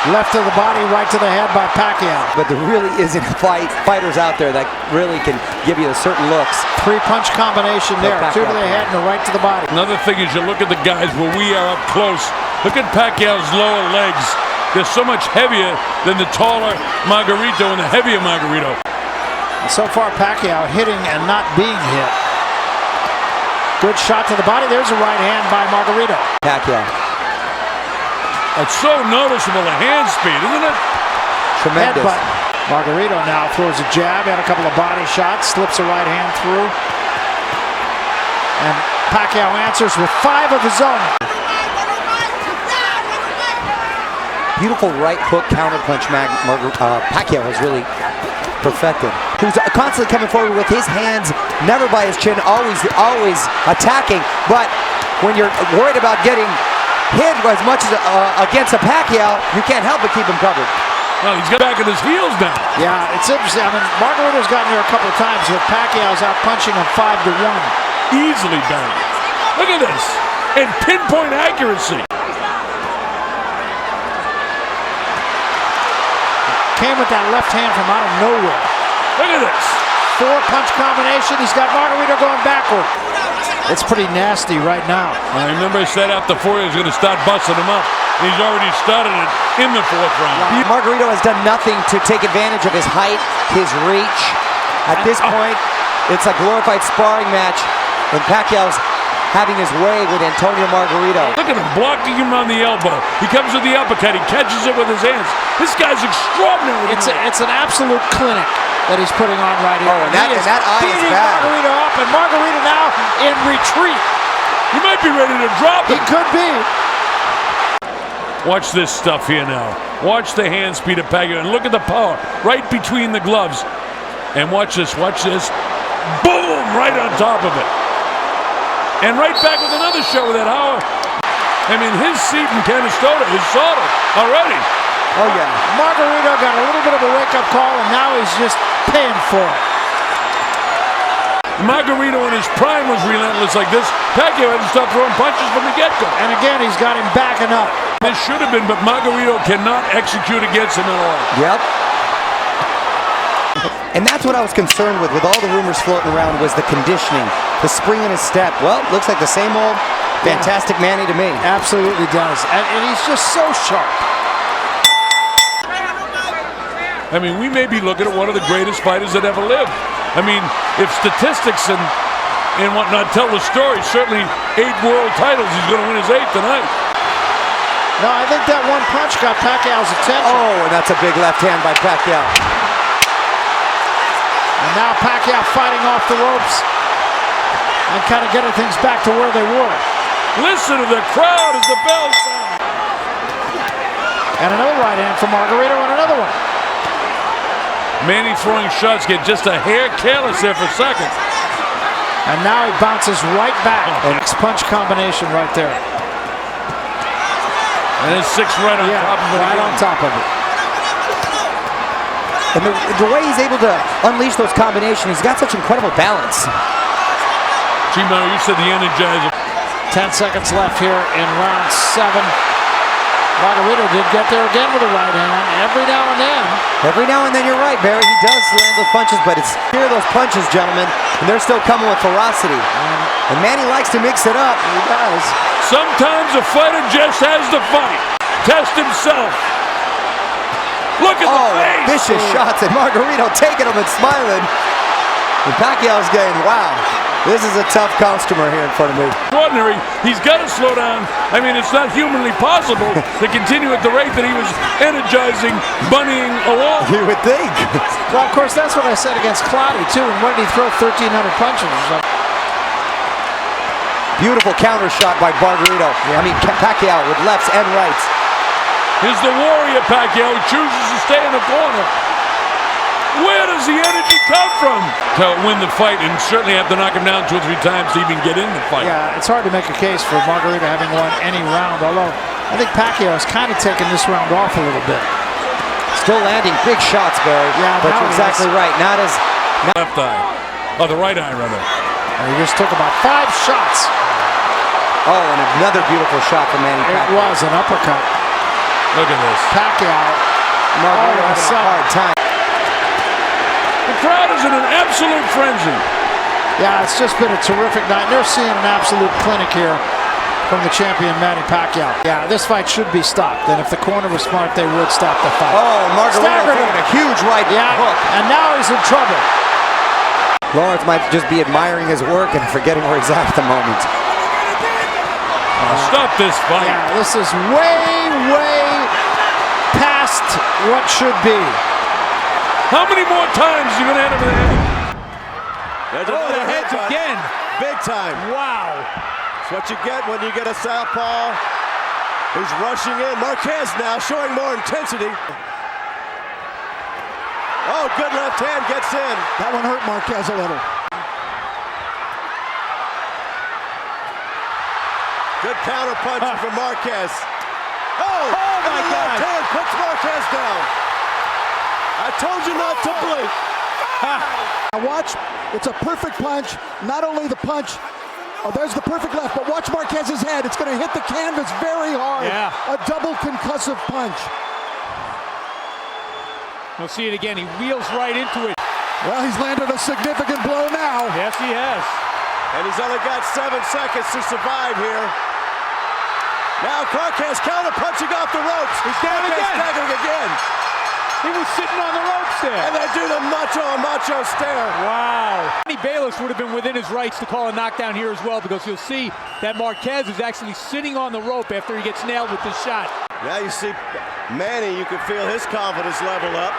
Left to the body, right to the head by Pacquiao. But there really isn't fighters out there that really can give you certain looks. 3-punch combination there. 2 to the head and a right to the body. Another thing is you look at the guys where we are up close. Look at Pacquiao's lower legs. They're so much heavier than the taller Margarito and the heavier Margarito. And so far, Pacquiao hitting and not being hit. Good shot to the body. There's a right hand by Margarito. Pacquiao. It's so noticeable, the hand speed, isn't it? Tremendous. Headbutt. Margarito now throws a jab, had a couple of body shots, slips a right hand through. And Pacquiao answers with 5 of his own. Beautiful right hook counterpunch Pacquiao has really perfected. Who's constantly coming forward with his hands, never by his chin, always attacking. But when you're worried about getting hit as much as against a Pacquiao, you can't help but keep him covered. Well, he's got back at his heels now. Yeah, it's interesting. I mean, Margarito's gotten there a couple of times with Pacquiao's out punching him 5 to 1. Easily done. Look at this. And pinpoint accuracy. Came with that left hand from out of nowhere. Look at this. 4-punch combination. He's got Margarito going backward. It's pretty nasty right now. I remember I said after 4 he was going to start busting him up. He's already started it in the 4th round. Margarito has done nothing to take advantage of his height, his reach. At this point, it's a glorified sparring match, and Pacquiao's having his way with Antonio Margarito. Look at him blocking him on the elbow. He comes with the uppercut. He catches it with his hands. This guy's extraordinary. It's an absolute clinic that he's putting on right here. Oh, and that eye is bad. Margarito up, and Margarito now in retreat. He might be ready to drop it. He could be. Watch this stuff here now. Watch the hand speed of Pacquiao, and look at the power right between the gloves. And watch this. Boom! Right on top of it. And right back with another shot with that power. I mean, his seat in Canastota is solid already. Oh, yeah. Margarito got a little bit of a wake-up call, and now he's just paying for it. Margarito in his prime was relentless like this. Pacquiao had to stop throwing punches from the get-go. And again, he's got him backing up. This should have been, but Margarito cannot execute against him at all. Yep. And that's what I was concerned with all the rumors floating around, was the conditioning, the spring in his step. Well, looks like the same old fantastic Manny to me. Absolutely does. And he's just so sharp. I mean, we may be looking at one of the greatest fighters that ever lived. I mean, if statistics and whatnot tell the story, certainly 8 world titles, he's going to win his 8th tonight. No, I think that one punch got Pacquiao's attention. Oh, and that's a big left hand by Pacquiao. And now Pacquiao fighting off the ropes and kind of getting things back to where they were. Listen to the crowd as the bell sounds. And another right hand from Margarito and another one. Manny throwing shots, get just a hair careless there for a second. And now he bounces right back. An punch combination right there. And then 6 right on top of it. Right on top of it. And the way he's able to unleash those combinations, he's got such incredible balance. Gee, Mario, you said the Energizer. 10 seconds left here in round 7. Margarito did get there again with a right hand every now and then. Every now and then, you're right, Barry. He does land those punches, but it's here those punches, gentlemen, and they're still coming with ferocity. And Manny likes to mix it up. He does. Sometimes a fighter just has to fight. Test himself. Look at the face. Vicious shots, and Margarito taking them and smiling. And Pacquiao's getting, wow. This is a tough customer here in front of me. Extraordinary. He's got to slow down. I mean, it's not humanly possible to continue at the rate that he was energizing, bunnying along. You would think. Well, of course, that's what I said against Clottey, too. And when did he throw 1,300 punches? Beautiful counter shot by Margarito. I mean, Pacquiao with lefts and rights. Here's the warrior Pacquiao who chooses to stay in the corner. Where does the energy come from to win the fight, and certainly have to knock him down 2 or 3 times to even get in the fight? Yeah, it's hard to make a case for Margarito having won any round, although I think Pacquiao has kind of taken this round off a little bit. Still landing big shots, Barry. Yeah, but you're exactly right. Not as... Left eye. Oh, the right eye, rather. And he just took about 5 shots. Oh, and another beautiful shot from Manny Pacquiao. It was an uppercut. Look at this. Pacquiao. Margarito having a hard time. The crowd is in an absolute frenzy. Yeah, it's just been a terrific night. They're seeing an absolute clinic here from the champion, Manny Pacquiao. Yeah, this fight should be stopped, and if the corner was smart, they would stop the fight. Oh, Margarito taking a huge right hook. And now he's in trouble. Lawrence might just be admiring his work and forgetting where he's at the moment. Stop this fight. Yeah, this is way past what should be. How many more times are you going to hit him in the head? Oh, the heads again. Big time. Wow. That's what you get when you get a southpaw who's rushing in. Marquez now showing more intensity. Oh, good left hand gets in. That one hurt Marquez a little. Good counter punching from Marquez. Oh my God. Left hand puts Marquez down. I told you not to blink. Now watch, it's a perfect punch. Not only the punch, oh, there's the perfect left, but watch Marquez's head. It's going to hit the canvas very hard. Yeah. A double concussive punch. We'll see it again. He wheels right into it. Well, he's landed a significant blow now. Yes, he has. And he's only got 7 seconds to survive here. Now Marquez counter punching off the ropes. He's down Marquez again. staggering again. He was sitting on the ropes there. And they do the macho stare. Wow. Manny Bayless would have been within his rights to call a knockdown here as well, because you'll see that Marquez is actually sitting on the rope after he gets nailed with this shot. Now you see Manny, you can feel his confidence level up.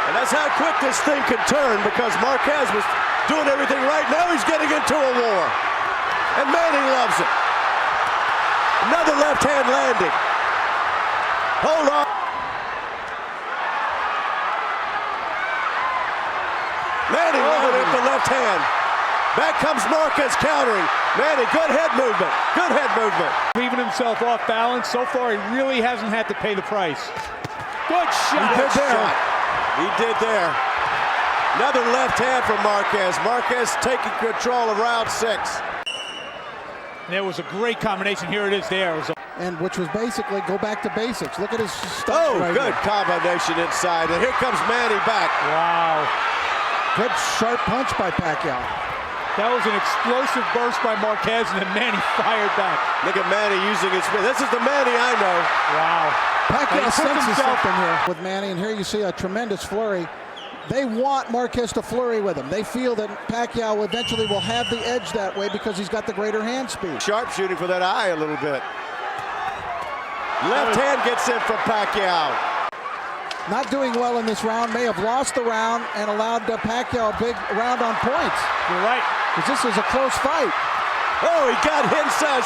And that's how quick this thing can turn, because Marquez was doing everything right. Now he's getting into a war. And Manny loves it. Another left hand landing. Hold on. Manny loaded at the left hand. Back comes Marquez countering. Manny, good head movement. Good head movement. Leaving himself off balance. So far, he really hasn't had to pay the price. Good shot. Good shot. He did there. Another left hand from Marquez. Marquez taking control of round 6. There was a great combination. Here it is there. And which was basically go back to basics. Look at his stuff. Oh, right good here. combination inside. And here comes Manny back. Wow. Good sharp punch by Pacquiao. That was an explosive burst by Marquez, and then Manny fired back. Look at Manny using his spin. This is the Manny I know. Wow. Pacquiao senses something here with Manny, and here you see a tremendous flurry. They want Marquez to flurry with him. They feel that Pacquiao eventually will have the edge that way because he's got the greater hand speed. Sharp shooting for that eye a little bit. Left hand gets in from Pacquiao. Not doing well in this round, may have lost the round and allowed Pacquiao a big round on points. You're right. Because this is a close fight. Oh, he got hit inside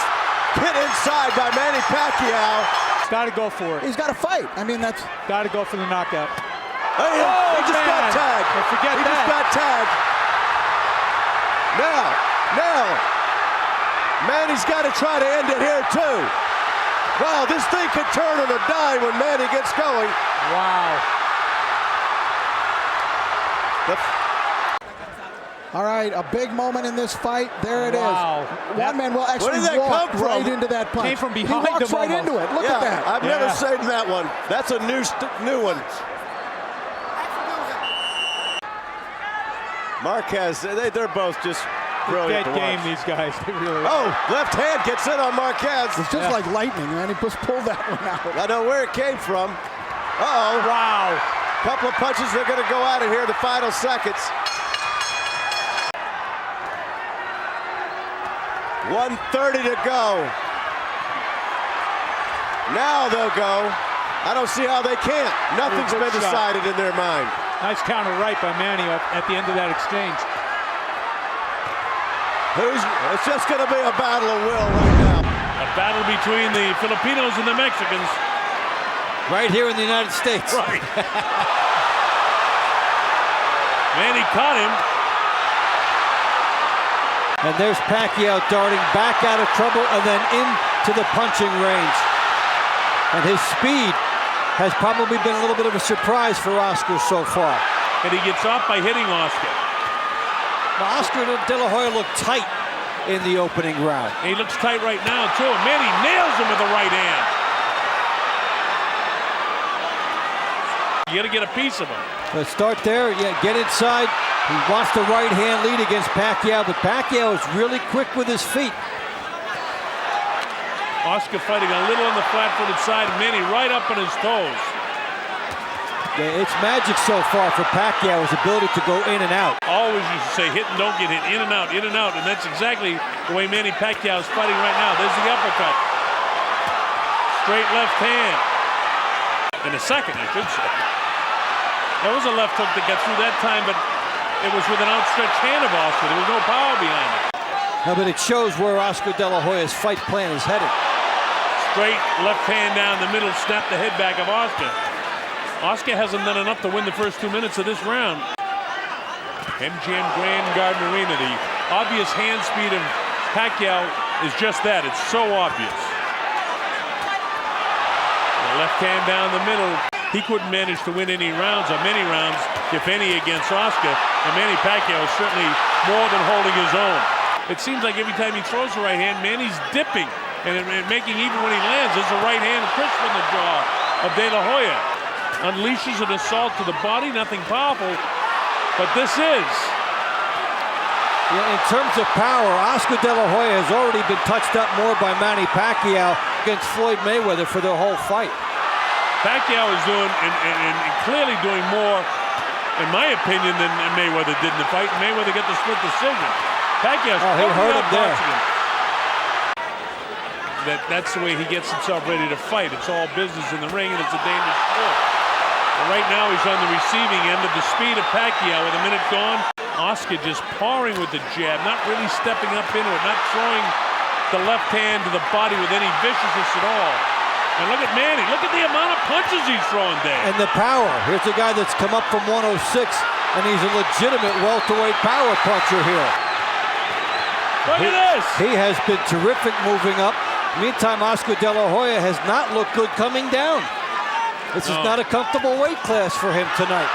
by Manny Pacquiao. He's got to go for it. He's got to fight. I mean, that's... Got to go for the knockout. Hey, he just got tagged. Don't forget he that. just got tagged. Now, Manny's got to try to end it here too. Wow, this thing could turn on a dime when Manny gets going. Wow. All right, a big moment in this fight. There it wow. is. One man will actually walk right into that punch. Came from behind he walks him right almost. into it. Look at that. I've never seen that one. That's a new one. Marquez, they're both just brilliant. Dead game, these guys. They really oh, left hand gets in on Marquez. It's just like lightning, man. He just pulled that one out. I know where it came from. Uh-oh. Wow. Couple of punches, they're going to go out of here the final seconds. 1:30 to go. Now they'll go. I don't see how they can't. Nothing's been decided in their mind. Nice counter right by Manny at the end of that exchange. It's just going to be a battle of will right now. A battle between the Filipinos and the Mexicans. Right here in the United States. Right. Manny caught him. And there's Pacquiao darting back out of trouble and then into the punching range. And his speed has probably been a little bit of a surprise for Oscar so far. And he gets off by hitting Oscar. Now, Oscar De La Hoya looked tight in the opening round. And he looks tight right now, too. And Manny nails him with the right hand. You got to get a piece of him. Let's start there. Yeah, get inside. He wants the right hand lead against Pacquiao, but Pacquiao is really quick with his feet. Oscar fighting a little on the flat-footed side. Manny right up on his toes. Yeah, it's magic so far for Pacquiao, his ability to go in and out. Always used to say hit and don't get hit, in and out, and that's exactly the way Manny Pacquiao is fighting right now. There's the uppercut. Straight left hand. And a second, I should say. There was a left hook that got through that time, but it was with an outstretched hand of Oscar. There was no power behind it. No, but it shows where Oscar De La Hoya's fight plan is headed. Straight left hand down the middle, snap the head back of Oscar. Oscar hasn't done enough to win the first 2 minutes of this round. MGM Grand Garden Arena, the obvious hand speed of Pacquiao is just that. It's so obvious. The left hand down the middle. He couldn't manage to win any rounds, or many rounds, if any, against Oscar. And Manny Pacquiao is certainly more than holding his own. It seems like every time he throws the right hand, Manny's dipping and making, even when he lands, there's a right hand crisp in the jaw of De La Hoya. Unleashes an assault to the body, nothing powerful, but this is. Yeah, in terms of power, Oscar De La Hoya has already been touched up more by Manny Pacquiao against Floyd Mayweather for their whole fight. Pacquiao is doing, and clearly doing more, in my opinion, than Mayweather did in the fight. Mayweather got the split decision. Pacquiao's he hurt him there. That's the way he gets himself ready to fight. It's all business in the ring, and it's a dangerous sport. Right now he's on the receiving end of the speed of Pacquiao with a minute gone. Oscar just pouring with the jab, not really stepping up into it, not throwing the left hand to the body with any viciousness at all. And look at Manny, look at the amount of punches he's throwing there. And the power. Here's a guy that's come up from 106, and he's a legitimate welterweight power puncher here. Look at this. He has been terrific moving up. Meantime, Oscar De La Hoya has not looked good coming down. This is not a comfortable weight class for him tonight.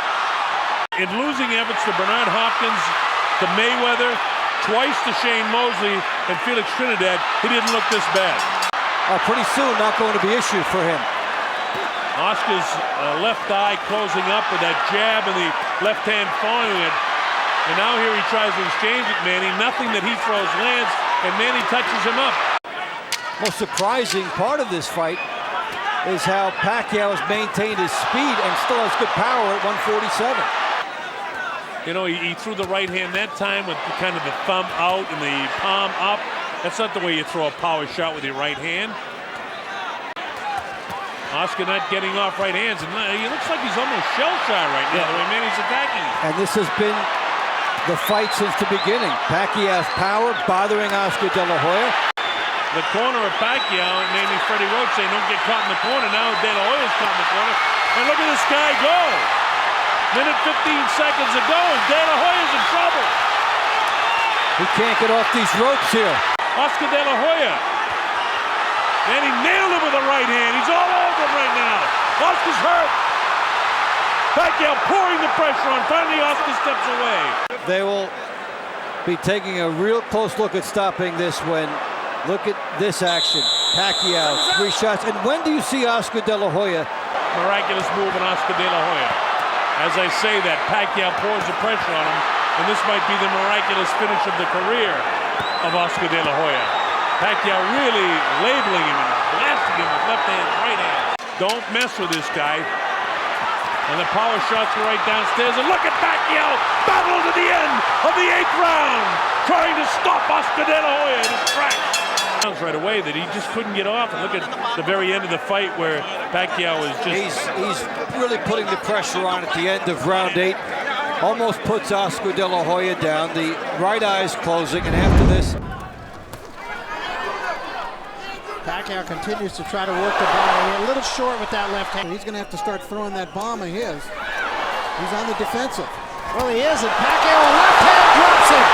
In losing efforts to Bernard Hopkins, to Mayweather, twice to Shane Mosley, and Felix Trinidad, he didn't look this bad. Pretty soon, not going to be issued for him. Oscar's left eye closing up with that jab and the left hand following it. And now here he tries to exchange it, Manny. Nothing that he throws lands, and Manny touches him up. Most surprising part of this fight is how Pacquiao has maintained his speed and still has good power at 147. You know, he threw the right hand that time with kind of the thumb out and the palm up. That's not the way you throw a power shot with your right hand. Oscar not getting off right hands, and he looks like he's almost shell-shy right now, the way Manny's attacking him. And this has been the fight since the beginning. Pacquiao's power bothering Oscar De La Hoya. The corner of Pacquiao, maybe Freddie Roach saying don't get caught in the corner. Now De La Hoya's caught in the corner. And look at this guy go. Minute 15 seconds ago, and De La Hoya's in trouble. He can't get off these ropes here. Oscar De La Hoya. And he nailed him with the right hand. He's all over him right now. Oscar's hurt. Pacquiao pouring the pressure on. Finally, Oscar steps away. They will be taking a real close look at stopping this when, look at this action. Pacquiao, 3 shots. And when do you see Oscar De La Hoya? Miraculous move on Oscar De La Hoya. As I say that, Pacquiao pours the pressure on him, and this might be the miraculous finish of the career of Oscar De La Hoya. Pacquiao really labeling him and blasting him with left hand, right hand. Don't mess with this guy. And the power shots are right downstairs. And look at Pacquiao, battle to the end of the 8th round, trying to stop Oscar De La Hoya in his tracks. Right away that he just couldn't get off. And look at the very end of the fight where Pacquiao is just... He's really putting the pressure on at the end of round 8. Almost puts Oscar De La Hoya down. The right eye's closing, and after this... Pacquiao continues to try to work the body. A little short with that left hand. He's going to have to start throwing that bomb of his. He's on the defensive. Well, he is, and Pacquiao, left hand drops him.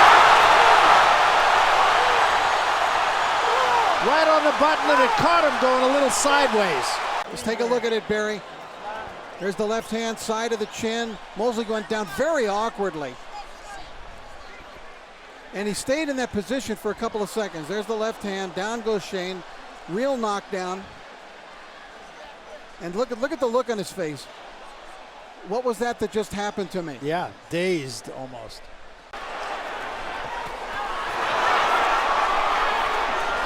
Right on the button, and it caught him going a little sideways. Let's take a look at it, Barry. There's the left hand side of the chin. Mosley went down very awkwardly. And he stayed in that position for a couple of seconds. There's the left hand, down goes Shane. Real knockdown. And look at the look on his face. what was that just happened to me? Yeah, dazed almost.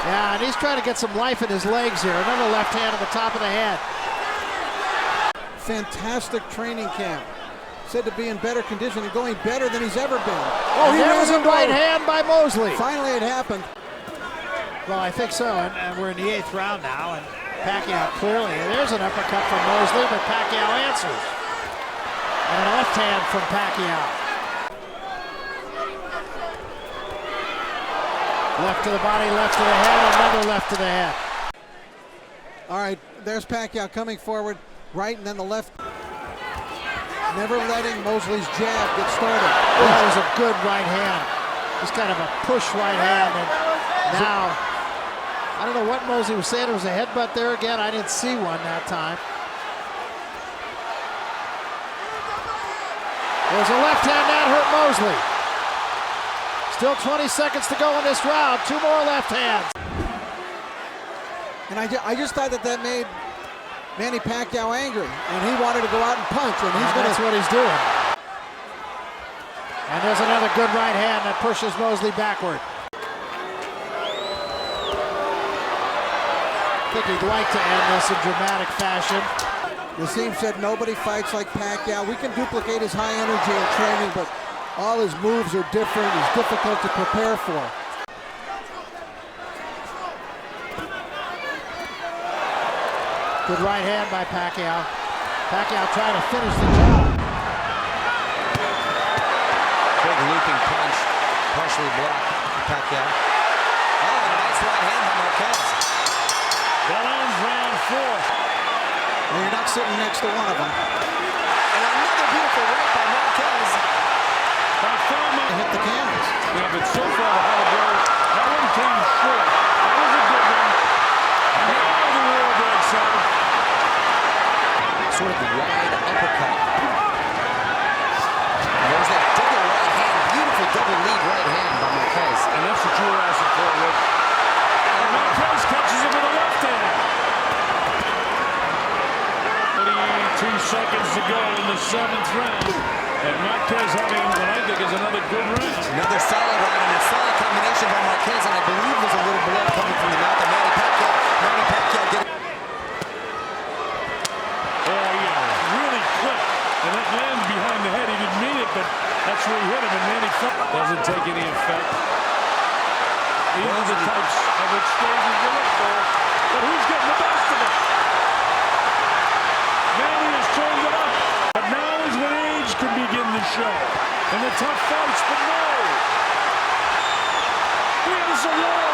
Yeah, and he's trying to get some life in his legs here. Another left hand on the top of the head. Fantastic training camp. Said to be in better condition and going better than he's ever been. Oh, there was a right hand by Mosley. Finally it happened. Well, I think so, and we're in the 8th round now, and Pacquiao clearly, there's an uppercut from Mosley, but Pacquiao answers. And a left hand from Pacquiao. Left to the body, left to the head, another left to the head. All right, there's Pacquiao coming forward, right, and then the left. Never letting Mosley's jab get started. That was a good right hand. Just kind of a push right hand, and now, I don't know what Mosley was saying. There was a headbutt there again. I didn't see one that time. There's a left hand that hurt Mosley. Still 20 seconds to go in this round. 2 more left hands. And I just thought that made Manny Pacquiao angry, and he wanted to go out and punch, and that's what he's doing. And there's another good right hand that pushes Mosley backward. I think he'd like to end this in dramatic fashion. Nassim said nobody fights like Pacquiao. We can duplicate his high energy in training, but all his moves are different. He's difficult to prepare for. Good right hand by Pacquiao. Pacquiao trying to finish the job. Big looping punch, partially blocked Pacquiao. Oh, a nice right hand by Marquez. That ends round 4. Well, you're not sitting next to one of them. And another beautiful right by Marquez. They hit the canvas. Yeah, but so far the high blow, that one came short. That was a good one. And now the war breaks out. Sort of wide uppercut. And there's that double right hand, beautiful double lead right hand by Marquez. And that's what you were asking for, Rick. And Marquez catches him with a left hand. 32 seconds to go in the 7th round. And Marquez having what I think is another good round. Another solid round and a solid combination by Marquez, and I believe there's a little blood coming from the mouth of Manny Pacquiao. Manny Pacquiao did it. Oh, yeah, really quick. And that lands behind the head. He didn't mean it, but that's where he hit him, and Manny doesn't take any effect. These are the types of exchanges you look for. But who's getting the best of it? Manny has turned it up. But now is when age can begin to show. And the tough fights, but no. Here's a war.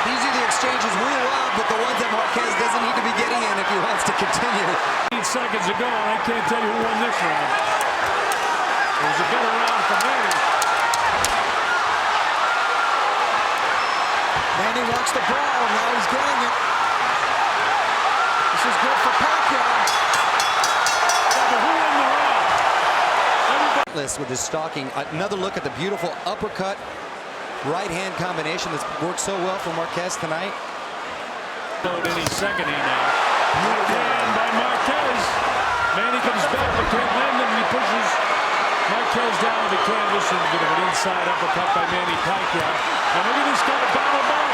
These are the exchanges we love, but the ones that Marquez doesn't need to be getting in if he wants to continue. 8 seconds ago, and I can't tell you who won this round. It was a better round for Manny. Manny wants the ball. Now he's getting it. This is good for Pacquiao. With his stalking. Another look at the beautiful uppercut right hand combination that's worked so well for Marquez tonight. Any second here now. Right hand by Marquez. Manny comes back but can't land him. He pushes Marquez down to the canvas and with an inside uppercut by Manny Pacquiao. And look at this guy battle back.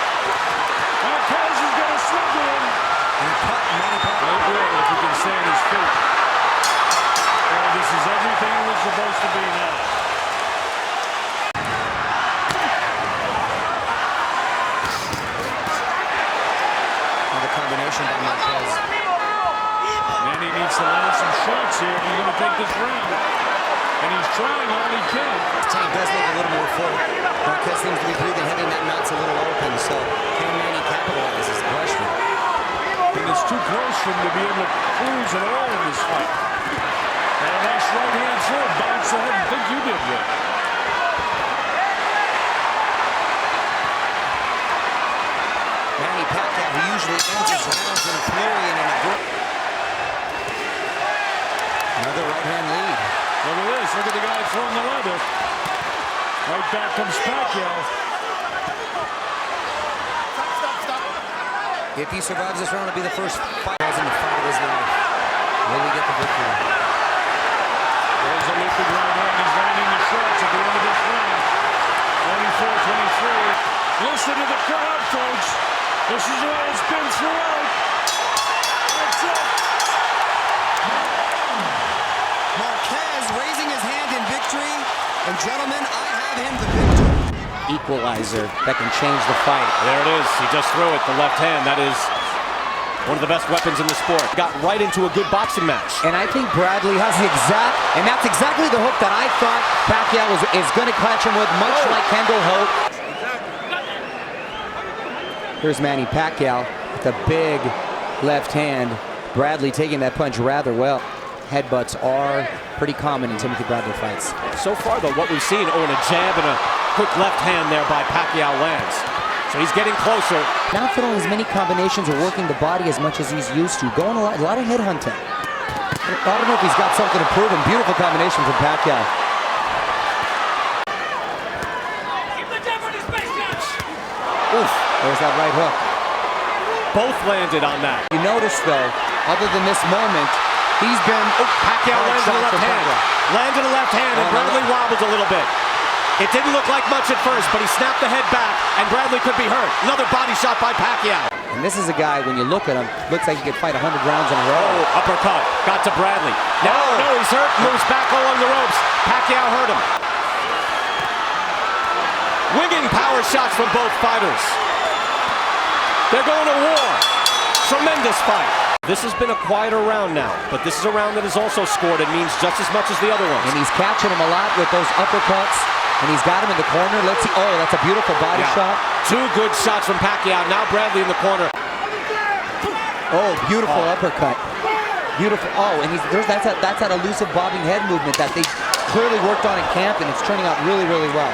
Marquez is going to slip him. And cut Manny Pacquiao. It will if he can stay on his feet. Well, this is everything it was supposed to be now. Another combination by Marquez. Manny needs to land some shots here if he's going to take this round. And he's trying all he can. His team does look a little more full. Marquez seems to be breathing heavy and that mouth's a little open. So can Manny capitalize is the question. And it's too close for him to be able to cruise at all in this fight. And a nice right hand throw. Bounce ahead and think you did, Rick. Manny Pacquiao, who usually ends his rounds in a flurry and in a grip. Another right hand lead. Look at this. Look at the guy throwing the leather. Right back comes Pacquiao. If he survives this round, it'll be the first fight in the fight. his life. Will he get the victory? There's a lifted right hand. He's landing the shots at the end of this round. 24-23. Listen to the crowd, folks. This is all it's been throughout. That's it. Marquez raising his hand in victory. And gentlemen, I have him the victor. Equalizer that can change the fight. There it is. He just threw it. The left hand. That is one of the best weapons in the sport. Got right into a good boxing match. And I think Bradley has and that's exactly the hook that I thought Pacquiao is going to catch him with, much like Kendall Hope. Here's Manny Pacquiao with a big left hand. Bradley taking that punch rather well. Headbutts are pretty common in Timothy Bradley fights. So far, though, what we've seen, and a jab and a quick left hand there by Pacquiao lands. So he's getting closer. Not throwing as many combinations or working the body as much as he's used to. Going a lot of head hunting. I don't know if he's got something to prove. And beautiful combination from Pacquiao. Oof, there's that right hook. Both landed on that. You notice, though, other than this moment, he's been... Pacquiao landed a left hand. Landed a left hand, and Bradley wobbled a little bit. It didn't look like much at first, but he snapped the head back, and Bradley could be hurt. Another body shot by Pacquiao. And this is a guy, when you look at him, looks like he could fight 100 rounds in a row. Oh, uppercut. Got to Bradley. No, he's hurt. Moves back along the ropes. Pacquiao hurt him. Winging power shots from both fighters. They're going to war. Tremendous fight. This has been a quieter round now, but this is a round that has also scored and means just as much as the other ones. And he's catching him a lot with those uppercuts, and he's got him in the corner. Let's see. Oh, that's a beautiful body shot. Two good shots from Pacquiao. Now Bradley in the corner. Oh, beautiful uppercut. Beautiful. Oh, and that's that elusive bobbing head movement that they clearly worked on in camp, and it's turning out really, really well.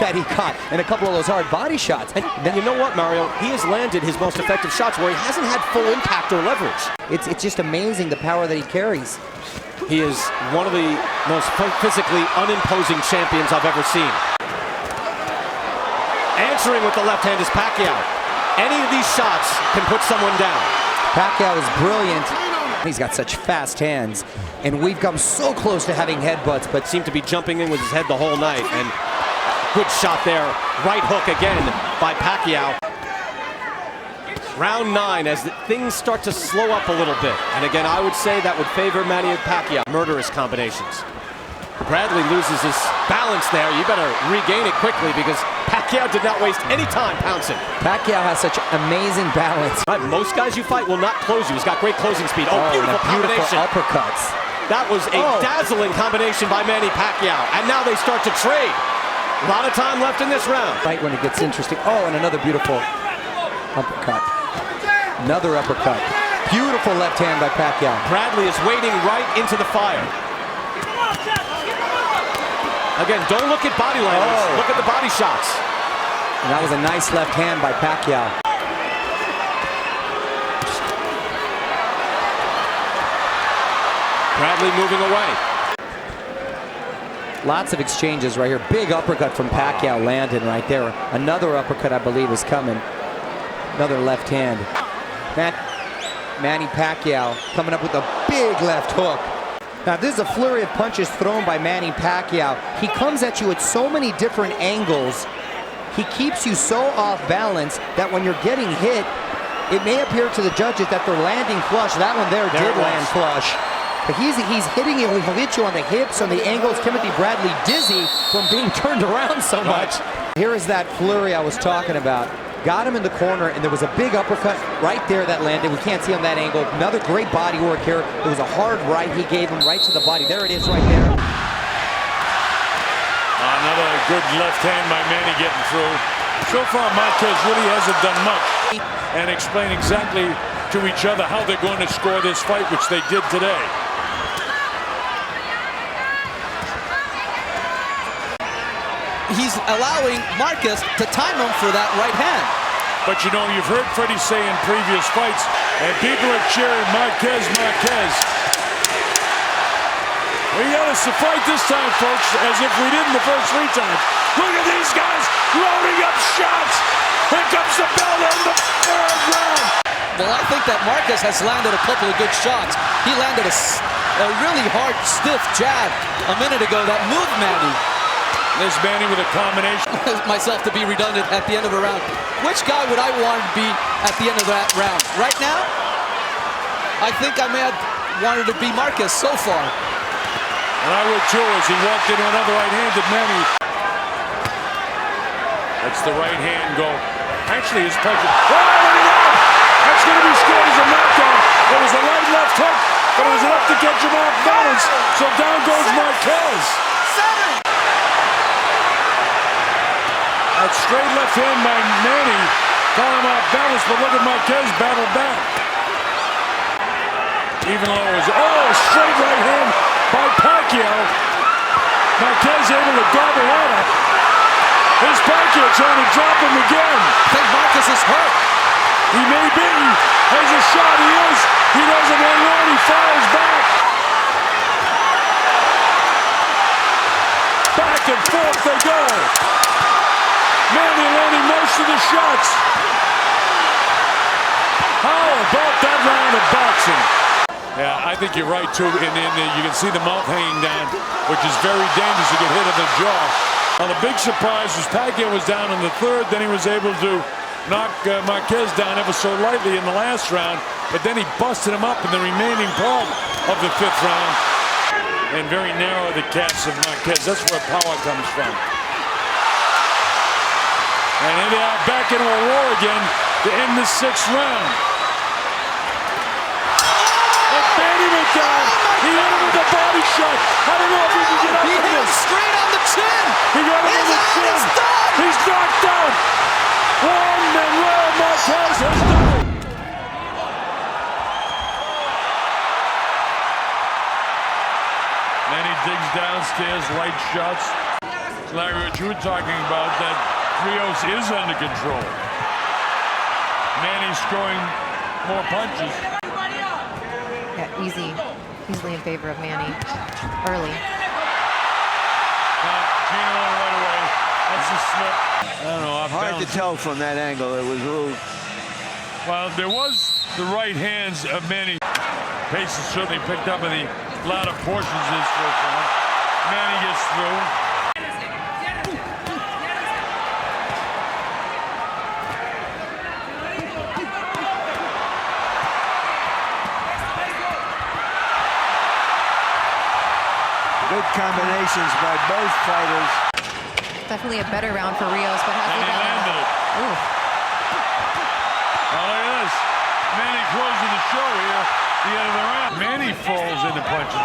That he caught, and a couple of those hard body shots. And you know what, Mario? He has landed his most effective shots where he hasn't had full impact or leverage. It's just amazing the power that he carries. He is one of the most physically unimposing champions I've ever seen. Answering with the left hand is Pacquiao. Any of these shots can put someone down. Pacquiao is brilliant. He's got such fast hands, and we've come so close to having headbutts, but seemed to be jumping in with his head the whole night. And good shot there. Right hook again by Pacquiao. Round 9 as things start to slow up a little bit. And again, I would say that would favor Manny Pacquiao. Murderous combinations. Bradley loses his balance there. You better regain it quickly because Pacquiao did not waste any time pouncing. Pacquiao has such amazing balance. Most guys you fight will not close you. He's got great closing speed. Oh, beautiful combination. Uppercuts. That was a dazzling combination by Manny Pacquiao. And now they start to trade. A lot of time left in this round. Right when it gets interesting. Oh, and another beautiful uppercut. Another uppercut. Beautiful left hand by Pacquiao. Bradley is wading right into the fire. Again, don't look at body language. Look at the body shots. And that was a nice left hand by Pacquiao. Bradley moving away. Lots of exchanges right here. Big uppercut from Pacquiao landing right there. Another uppercut, I believe, is coming. Another left hand. Manny Pacquiao coming up with a big left hook. Now, this is a flurry of punches thrown by Manny Pacquiao. He comes at you at so many different angles. He keeps you so off balance that when you're getting hit, it may appear to the judges that they're landing flush. That one there did land flush. But he's hitting you. He'll hit you on the hips, on the angles. Timothy Bradley dizzy from being turned around so much. Here is that flurry I was talking about. Got him in the corner, and there was a big uppercut right there that landed. We can't see on that angle. Another great body work here. It was a hard right he gave him right to the body. There it is right there. Another good left hand by Manny getting through. So far, Marquez really hasn't done much. And explain exactly to each other how they're going to score this fight, which they did today. He's allowing Marquez to time him for that right hand. But you know, you've heard Freddie say in previous fights, and people are cheering Marquez. We got us to fight this time, folks, as if we did in the first 3 times. Look at these guys loading up shots. Here comes the bell in the 3rd round. Well, I think that Marquez has landed a couple of good shots. He landed a really hard, stiff jab a minute ago that moved Manny. There's Manny with a combination. Myself to be redundant at the end of a round. Which guy would I want to be at the end of that round? Right now, I think I may have wanted to be Marquez so far. And I would too, as he walked into another right-handed Manny. That's the right hand go. Actually, his punch. Oh, that's going to be scored as a knockdown. There was a light left hook, but it was enough to get him off balance. So down goes Marquez. That straight left hand by Manny got him off balance, but look at Marquez battle back. Even though it was, straight right hand by Pacquiao. Marquez able to gobble out it. Here's Pacquiao trying to drop him again. I think Marquez is hurt. He may be. There's a shot. He is. He doesn't run around. He fires back. Back and forth they go. Manny landing most of the shots. How about that round of boxing? Yeah, I think you're right too. And you can see the mouth hanging down, which is very dangerous to get hit in the jaw. Now the big surprise was Pacquiao was down in the third, then he was able to knock Marquez down ever so lightly in the last round, but then he busted him up in the remaining part of the fifth round. And very narrow the cast of Marquez. That's where power comes from. And they are back into a war again to end the sixth round. And Manny went down. He hit him with a body shot. I don't know if he can get up. He hit him straight on the chin. He got him on the chin. He's knocked out. Juan Manuel Marquez has done it. Then he digs downstairs, light shots. Larry, what you were talking about, that Rios is under control. Manny's throwing more punches. Yeah, easily in favor of Manny early. Gino on right away. That's a slip. I don't know. Hard to tell from that angle. It was a little. Well, there was the right hands of Manny. Pace has certainly picked up in the latter portions of this first round. Manny gets through. Good combinations by both fighters. Definitely a better round for Rios, but has he landed it. Ooh. Oh, look at this. Manny closing the show here. The end of the round. Manny falls into punches.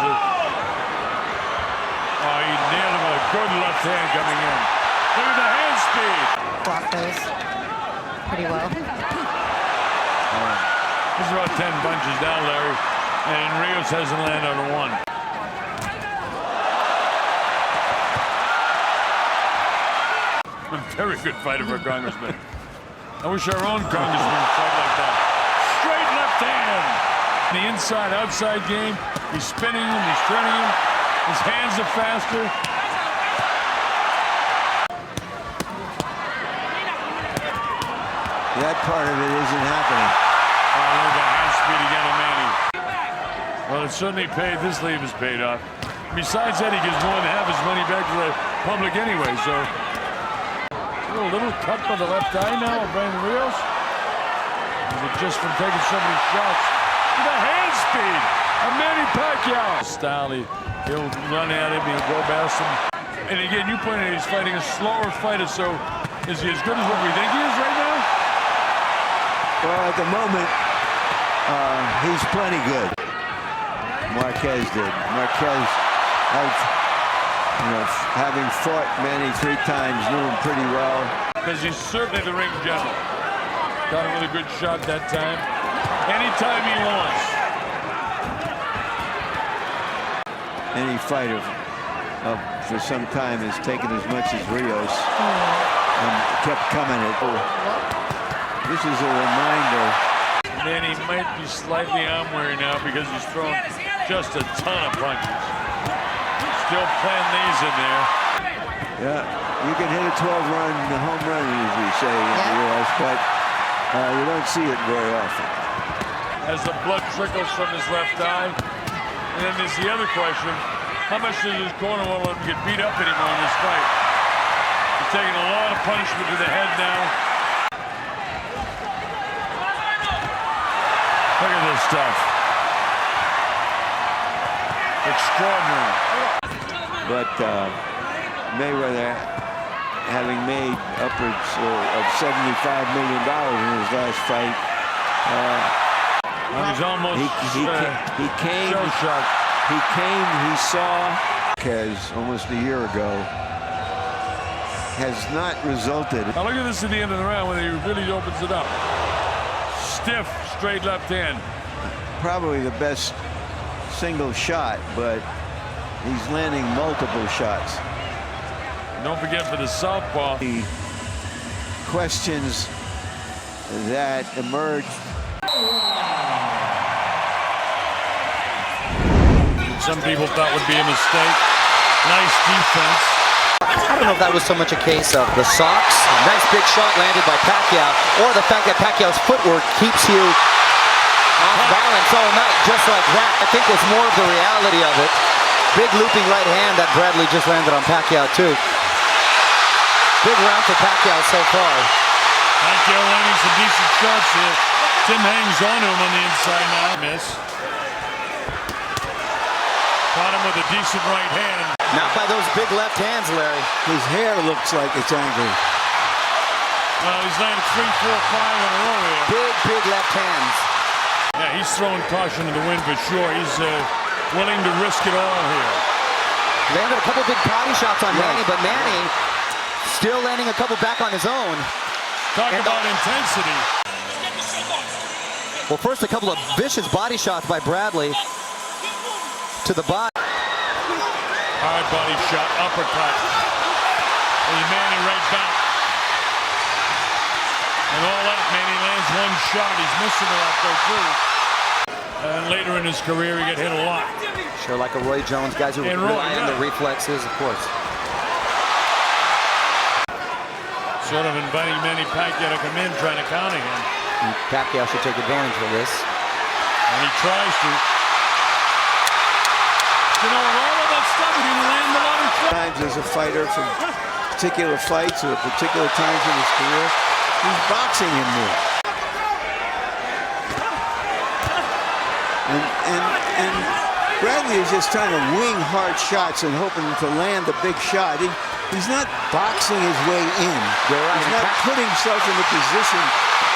Oh, he nailed him with a good left hand coming in. Look at the hand speed. Block those pretty well. This is about 10 punches down, Larry. And Rios hasn't landed on one. A very good fighter for a congressman. I wish our own congressman would fight like that. Straight left hand. The inside-outside game. He's spinning him. He's turning him. His hands are faster. That part of it isn't happening. Oh, look at the hand speed again of Manny. Well, it certainly paid. This leave has paid off. Besides that, he gives more than half his money back to the public anyway, so. A little cut by the left eye now of Brandon Rios. Is it just from taking so many shots? With the hand speed of Manny Pacquiao. Style, he'll run at him, he'll go past him. And again, you pointed out he's fighting a slower fighter, so is he as good as what we think he is right now? Well, at the moment, he's plenty good. Marquez did. Marquez, having fought Manny 3 times, knew him pretty well. Because he's certainly the ring general. Got a really good shot that time. Anytime he wants. Any fighter for some time has taken as much as Rios and kept coming at. This is a reminder. Manny might be slightly arm-weary now because he's thrown just a ton of punches. Still playing these in there. Yeah, you can hit a 12-run home run, as we say in the U.S., but you don't see it very often. as the blood trickles from his left eye. And then there's the other question, how much does his corner want to let him get beat up anymore in this fight? He's taking a lot of punishment to the head now. Look at this stuff. Extraordinary. But Mayweather, having made upwards of $75 million in his last fight, he's almost he saw Marquez almost a year ago, has not resulted. Now look at this at the end of the round when he really opens it up. Stiff, straight left hand. Probably the best single shot, but he's landing multiple shots. Don't forget for the southpaw. The questions that emerged. Some people thought would be a mistake. Nice defense. I don't know if that was so much a case of the socks, nice big shot landed by Pacquiao, or the fact that Pacquiao's footwork keeps you off balance all night, just like that. I think was more of the reality of it. Big looping right hand that Bradley just landed on Pacquiao too. Big round for Pacquiao so far. Pacquiao landing some decent shots here. Tim hangs on to him on the inside now. Miss. Caught him with a decent right hand. Not by those big left hands, Larry. His hair looks like it's angry. Well, he's landed 3, 4, 5 in a row here. Big left hands. Yeah, he's throwing caution to the wind for sure. He's willing to risk it all here. Landed a couple big body shots on Manny, but Manny still landing a couple back on his own. Talk about intensity. Well, first a couple of vicious body shots by Bradley to the body. Hard body shot, uppercut. And Manny right back. And all that, Manny lands one shot. He's missing it out there too. And later in his career, he got hit a lot. Sure, like a Roy Jones, guys who rely on the reflexes, of course. Sort of inviting Manny Pacquiao to come in, trying to counter him. And Pacquiao should take advantage of this. And he tries to. You know, all of that stuff, he didn't land a lot of times as a fighter from particular fights or particular times in his career, he's boxing him more. And Bradley is just trying to wing hard shots and hoping to land a big shot. He's not boxing his way in. He's not putting himself in the position.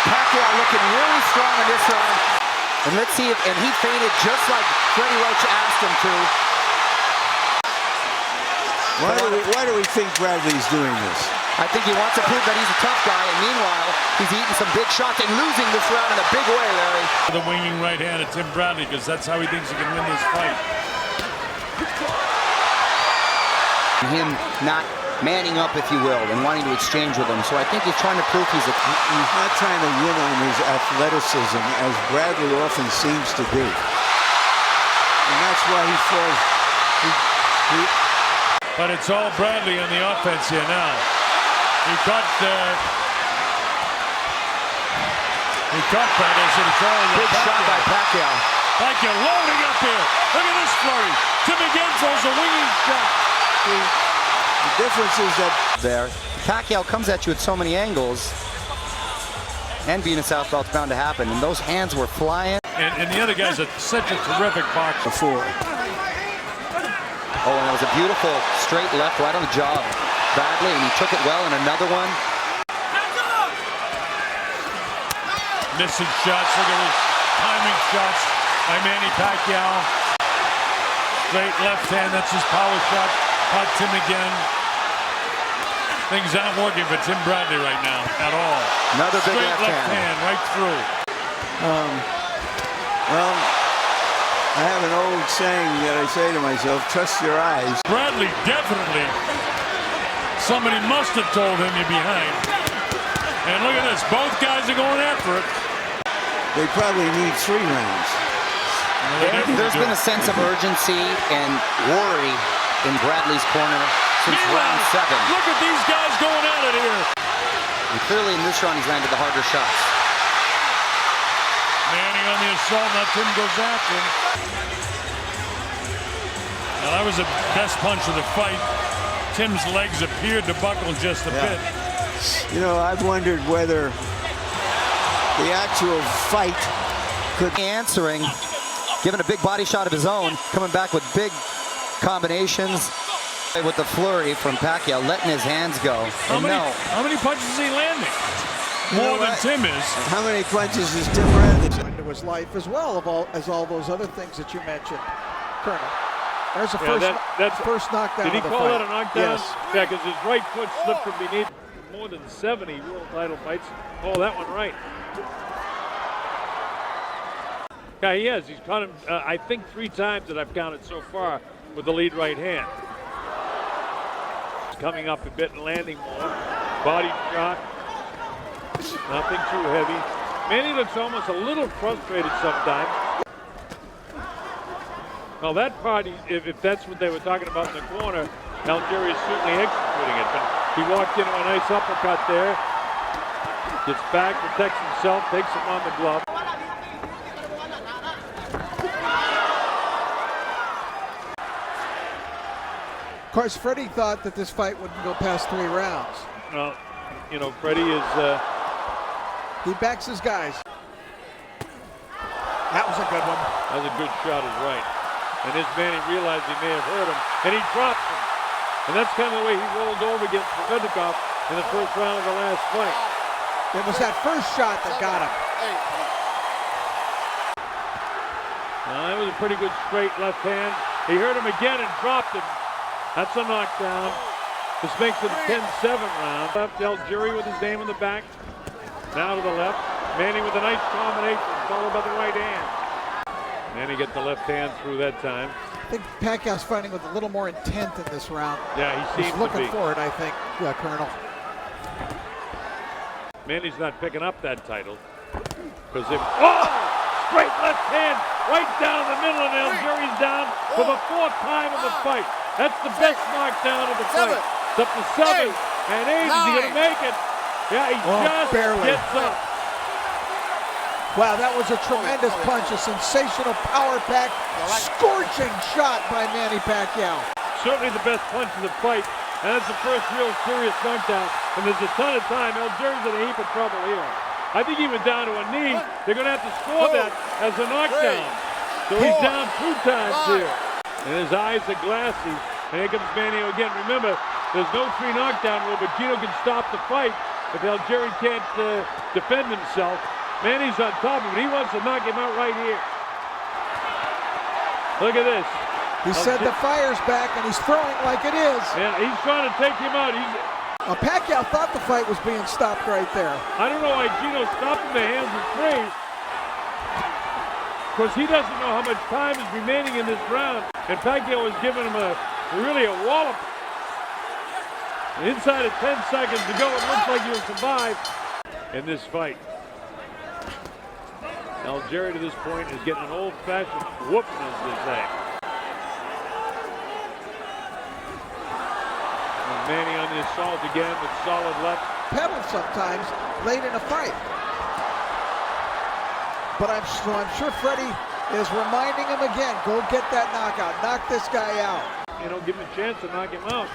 Pacquiao looking really strong in this round. And let's see if, and he faded just like Freddie Roach asked him to. Why do we think Bradley's doing this? I think he wants to prove that he's a tough guy, and meanwhile, he's eating some big shots and losing this round in a big way, Larry. The winging right hand at Tim Bradley, because that's how he thinks he can win this fight. Him not manning up, if you will, and wanting to exchange with him. So I think he's trying to prove he's not trying to win on his athleticism, as Bradley often seems to do. And that's why he falls. But it's all Bradley on the offense here now. He caught Bradley, so it's all big shot by Pacquiao. Pacquiao loading up here. Look at this flurry. Tim again throws a winging shot. The difference is that there, Pacquiao comes at you at so many angles, and being a southpaw, it's bound to happen. And those hands were flying. And the other guy's such a terrific boxer. Before. Oh, and it was a beautiful straight left right on the jaw of Bradley, and he took it well in another one. Missing shots. Look at his timing shots by Manny Pacquiao. Straight left hand. That's his power shot. Caught Tim again. Things aren't working for Tim Bradley right now at all. Another big straight left hand right through. Well, I have an old saying that I say to myself, trust your eyes. Bradley definitely, somebody must have told him you're behind. And look at this, both guys are going after it. They probably need 3 rounds. There's been a sense of urgency and worry in Bradley's corner since round 7. Look at these guys going at it here. And clearly in this round he's landed the harder shots. Manny on the assault, now Tim goes after him. Now that was the best punch of the fight. Tim's legs appeared to buckle just a bit. You know, I've wondered whether the actual fight could... Answering, giving a big body shot of his own, coming back with big combinations. With the flurry from Pacquiao, letting his hands go. How many punches is he landing? More than Tim is. How many punches is Tim landing? Into his life as well as all those other things that you mentioned, Colonel. There's the first knockdown. Did he of the call fight. that a knockdown? Yes. Yeah, because his right foot slipped from beneath more than 70 world title fights. Oh, that one right. Yeah, he has. He's caught him, I think, 3 times that I've counted so far with the lead right hand. He's coming up a bit and landing more. Body shot. Nothing too heavy. Manny looks almost a little frustrated sometimes. Well, that part, if that's what they were talking about in the corner, Algieri is certainly executing it. But he walked into a nice uppercut there. Gets back, protects himself, takes him on the glove. Of course, Freddie thought that this fight wouldn't go past 3 rounds. Well, you know, Freddie is... he backs his guys. That was a good one. That was a good shot, is right. And his Manny realized he may have hurt him, and he dropped him. And that's kind of the way he rolled over against Provednikov in the first round of the last fight. It was that first shot that got him. That was a pretty good straight left hand. He hurt him again and dropped him. That's a knockdown. This makes it a 10-7 round. Left Algieri with his name on the back. Now to the left. Manny with a nice combination, followed by the right hand. Manny get the left hand through that time. I think Pacquiao's fighting with a little more intent in this round. Yeah, he seems He's looking to be. for it, I think, Colonel. Manny's not picking up that title. Because if... Oh! Straight left hand right down the middle, and Algieri's down for the 4th time of the fight. That's the best knockdown of the fight. It's up to 7 and 8. Is he going to make it? Yeah, he just barely gets up. Wow, that was a tremendous punch, a sensational power-packed, scorching shot by Manny Pacquiao. Certainly the best punch of the fight, and that's the first real serious knockdown. And there's a ton of time. Algieri's in a heap of trouble here. I think he went down to a knee. They're going to have to score that as a knockdown. So he's down 2 times here. And his eyes are glassy. And here comes Manny again. Remember, there's no 3 knockdown rule, but Gino can stop the fight if Algieri can't defend himself. Manny's on top of it. He wants to knock him out right here. Look at this. He said the fire's back, and he's throwing like it is. Yeah, he's trying to take him out. Pacquiao thought the fight was being stopped right there. I don't know why Gino stopped in the hands of 3. Because he doesn't know how much time is remaining in this round. And Pacquiao was giving him really a wallop. And inside of 10 seconds to go, it looks like he'll survive in this fight. Algieri to this point is getting an old-fashioned whooping, as they say. And Manny on the assault again with solid left. Pedal sometimes late in a fight. But I'm sure Freddie is reminding him again, go get that knockout, knock this guy out. You know, give him a chance to knock him out.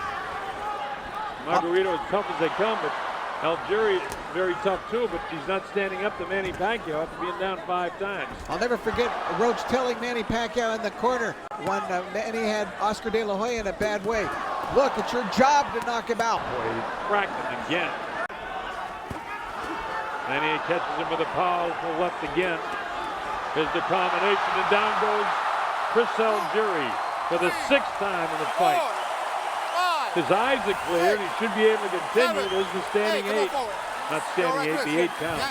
Margarito as tough as they come, but Algieri very tough too, but he's not standing up to Manny Pacquiao after being down 5 times. I'll never forget Roach telling Manny Pacquiao in the corner when Manny had Oscar De La Hoya in a bad way. Look, it's your job to knock him out. Boy, he cracked him again. And he catches him with a powerful left again. Here's the combination, and down goes Chris Algieri for the 6th time in the fight. His eyes are clear, and he should be able to continue. There's the standing 8. Not standing 8, the 8 count.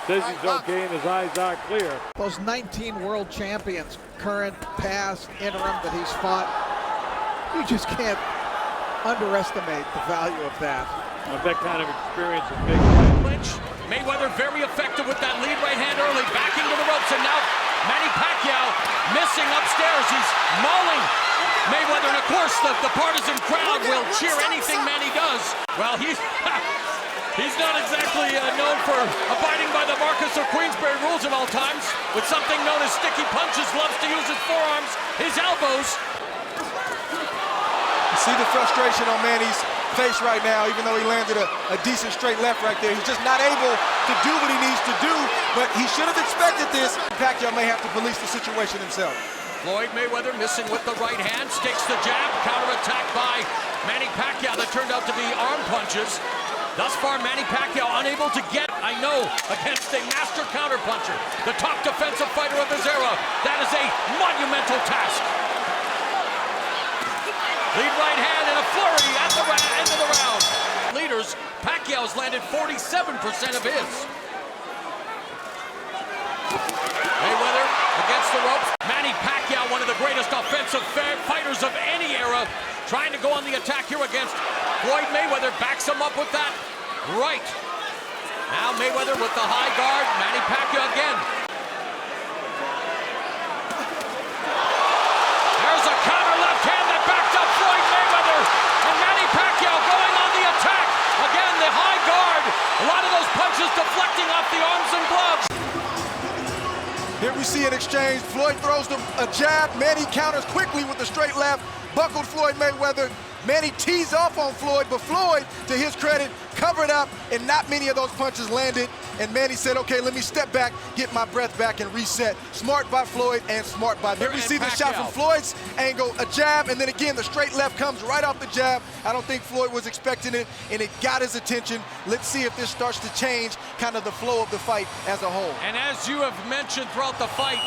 Says he's okay, and his eyes are clear. Those 19 world champions, current, past, interim that he's fought, you just can't underestimate the value of that. With that kind of experience is big. Mayweather very effective with that lead right hand early, back into the ropes, and now Manny Pacquiao missing upstairs. He's mauling Mayweather, and of course the partisan crowd will cheer anything Manny does. Well, he's not exactly known for abiding by the Marcus or Queensberry rules, and at all times with something known as sticky punches, loves to use his forearms, his elbows. You see the frustration on Manny's face right now, even though he landed a decent straight left right there. He's just not able to do what he needs to do, but he should have expected this. Pacquiao may have to police the situation himself. Floyd Mayweather missing with the right hand, sticks the jab, counterattack by Manny Pacquiao that turned out to be arm punches. Thus far, Manny Pacquiao unable to get, I know, against a master counterpuncher, the top defensive fighter of his era. That is a monumental task. Lead right hand and a flurry at the end of the round. Leaders, Pacquiao's landed 47% of his. Mayweather against the ropes. Manny Pacquiao, one of the greatest offensive fighters of any era, trying to go on the attack here against Floyd Mayweather. Backs him up with that right. Now Mayweather with the high guard. Manny Pacquiao again. There's a counter left hand that backed up Floyd Mayweather. And Manny Pacquiao going on the attack. Again, the high guard. A lot of those punches deflecting off the arms and gloves. Here we see an exchange. Floyd throws a jab. Manny counters quickly with the straight left. Buckled Floyd Mayweather. Manny tees off on Floyd, but Floyd, to his credit, covered up, and not many of those punches landed. And Manny said, okay, let me step back, get my breath back, and reset. Smart by Floyd and smart by Here we see the shot from Floyd's angle, a jab, and then again, the straight left comes right off the jab. I don't think Floyd was expecting it, and it got his attention. Let's see if this starts to change kind of the flow of the fight as a whole. And as you have mentioned throughout the fight,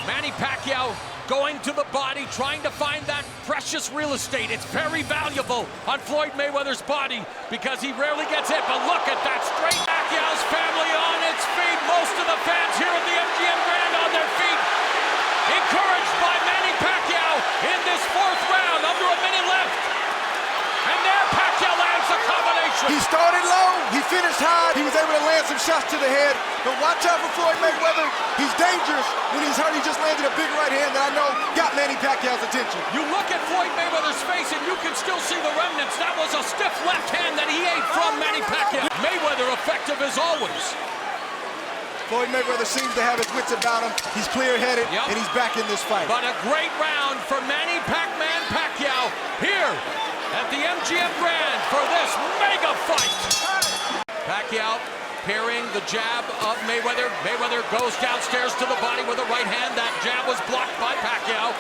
Manny Pacquiao going to the body, trying to find that precious real estate. It's very valuable on Floyd Mayweather's body because he rarely gets hit. But look at that straight. Pacquiao's family on its feet. Most of the fans here at the MGM Grand on their feet. Encouraged by Manny Pacquiao in this fourth round, under a minute left. And there Pacquiao lands the combination. He started low, he finished high, he was able to land some shots to the head. But watch out for Floyd Mayweather. He's dangerous when he's hurt. He just landed a big right hand that I know got Manny Pacquiao's attention. You look at Floyd Mayweather's face and you can still see the remnants. That was a stiff left hand that he ate from Manny Pacquiao. Mayweather effective as always. Floyd Mayweather seems to have his wits about him. He's clear-headed, and he's back in this fight. But a great round for Manny Pac-Man Pacquiao here at the MGM Grand for this mega fight. Pacquiao parrying the jab of Mayweather. Mayweather goes downstairs to the body with a right hand. That jab was blocked by Pacquiao.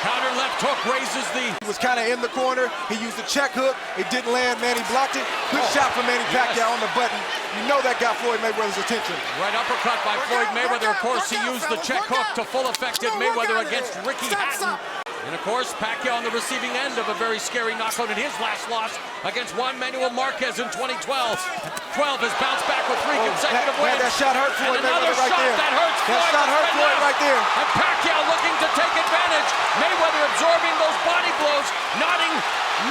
Counter left hook raises the... He was kind of in the corner. He used the check hook. It didn't land. Manny blocked it. Good shot from Manny Pacquiao on the button. You know that got Floyd Mayweather's attention. Right uppercut by Floyd Mayweather. Of course, he used the check hook to full effect in Mayweather against Ricky Hatton. And of course, Pacquiao on the receiving end of a very scary knockout in his last loss against Juan Manuel Marquez in 2012. 12 has bounced back with 3 consecutive wins. That shot hurt Floyd Mayweather right there. That hurts Floyd. That shot hurt Floyd right there. And Pacquiao looking to take advantage. Mayweather absorbing those body blows, nodding,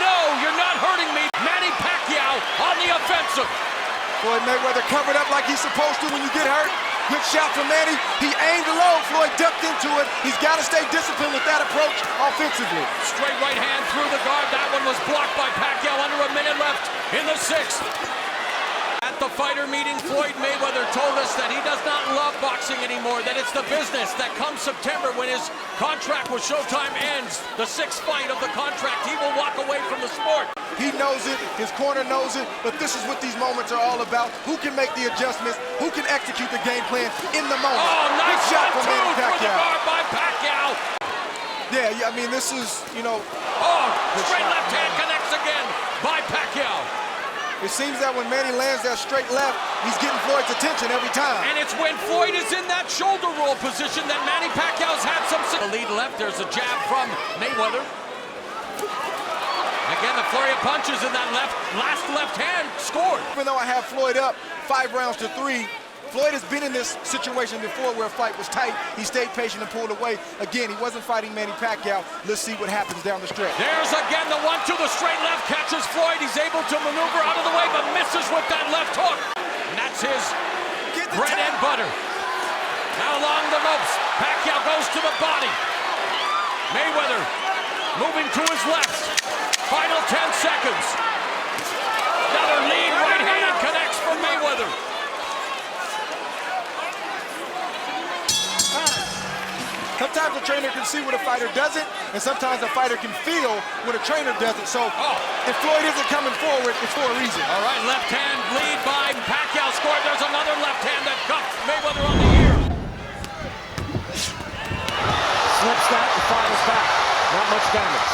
no, you're not hurting me. Manny Pacquiao on the offensive. Floyd Mayweather covered up like he's supposed to when you get hurt. Good shot from Manny. He aimed low. Floyd ducked into it. He's got to stay disciplined with that approach offensively. Straight right hand through the guard. That one was blocked by Pacquiao under a minute left in the 6th. At the fighter meeting, Floyd Mayweather told us that he does not love boxing anymore, that it's the business, that come September when his contract with Showtime ends, the 6th fight of the contract, he will walk away from the sport. He knows it, his corner knows it, but this is what these moments are all about. Who can make the adjustments? Who can execute the game plan in the moment? Oh, nice good shot from Manny Pacquiao. For the guard by Pacquiao. Yeah, I mean, this is, you know... Oh, straight left hand connects again by Pacquiao. It seems that when Manny lands that straight left, he's getting Floyd's attention every time. And it's when Floyd is in that shoulder roll position that Manny Pacquiao's had some... The lead left, there's a jab from Mayweather. Again, the flurry of punches in that last left hand scored. Even though I have Floyd up 5 rounds to 3, Floyd has been in this situation before where a fight was tight. He stayed patient and pulled away. Again, he wasn't fighting Manny Pacquiao. Let's see what happens down the stretch. There's again the 1-2, the straight left catches Floyd. He's able to maneuver out of the way, but misses with that left hook. And that's his bread and butter. Now along the ropes, Pacquiao goes to the body. Mayweather moving to his left. Final 10 seconds. Another lead right hand connects for Mayweather. sometimes a trainer can see what a fighter doesn't, and sometimes a fighter can feel what a trainer doesn't. So if Floyd isn't coming forward, it's for a reason. All right, left hand lead by Pacquiao scored. There's another left hand that cuffed Mayweather on the ear. Slips that and fires back. Not much damage.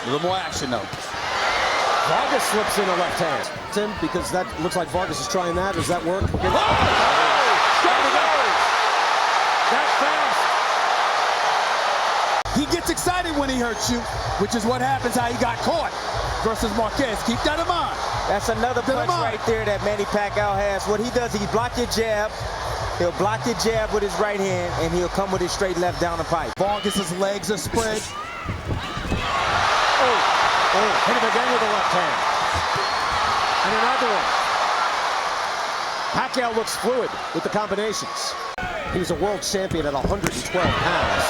A little more action, though. Vargas slips in a left hand. Tim, because that looks like Vargas is trying that. Does that work? Oh! Straight he goes! That fast. He gets excited when he hurts you, which is what happens how he got caught versus Marquez. Keep that in mind. That's another punch right there that Manny Pacquiao has. What he does, he block your jab. He'll block your jab with his right hand, and he'll come with his straight left down the pipe. Vargas's legs are spread. Hit him again with the left hand. And another one. Pacquiao looks fluid with the combinations. He was a world champion at 112 pounds.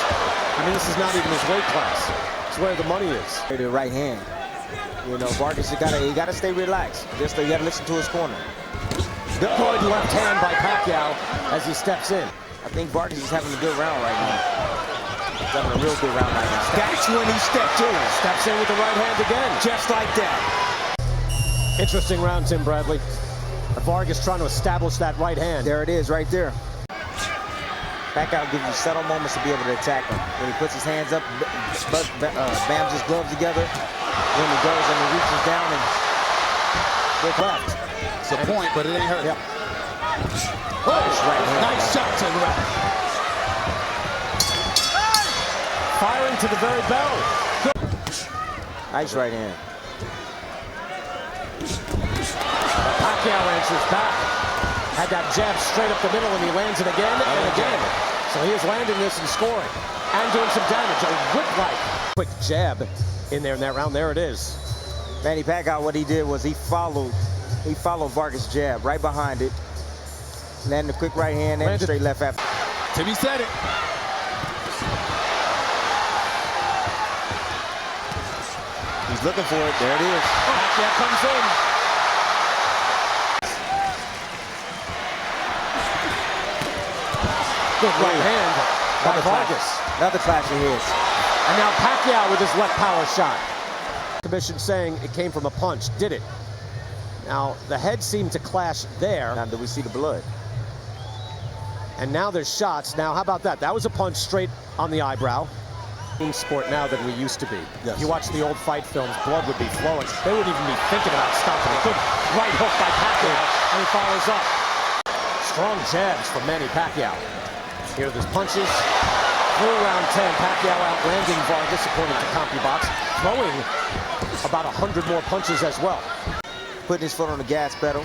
I mean, this is not even his weight class. It's where the money is. The right hand. You know, Vargas, you gotta stay relaxed. You gotta listen to his corner. Deployed left hand by Pacquiao as he steps in. I think Vargas is having a good round right now. He's having a real good round right now. That's when he stepped in. Steps in with the right hand again. Just like that. Interesting round, Tim Bradley. Vargas trying to establish that right hand. There it is, right there. Pacquiao gives you subtle moments to be able to attack him. When he puts his hands up, bams his gloves together. When he goes and he reaches down and with left. It's a point, but it ain't hurt. Yep. Nice shot to the right. Firing to the very bell. Nice right hand. Pacquiao answers back. Had that jab straight up the middle, and he lands it again and again. So he is landing this and scoring and doing some damage. A whip-like quick jab in there in that round. There it is. Manny Pacquiao, what he did was he followed Vargas' jab right behind it. Landed a quick right hand and straight left after. Timmy said it. He's looking for it. There it is. Pacquiao comes in. Good right hand by Vargas. Another clash of his. And now Pacquiao with his left power shot. Commission saying it came from a punch. Did it? Now the head seemed to clash there. Now do we see the blood? And now there's shots. Now how about that? That was a punch straight on the eyebrow. Sport now than we used to be. Yes. If you watch the old fight films, blood would be flowing. They wouldn't even be thinking about stopping it. Good right hook by Pacquiao, and he follows up. Strong jabs from Manny Pacquiao. Here there's punches. Through round 10, Pacquiao outlanding Vargas according to CompuBox, throwing about 100 more punches as well. Putting his foot on the gas pedal,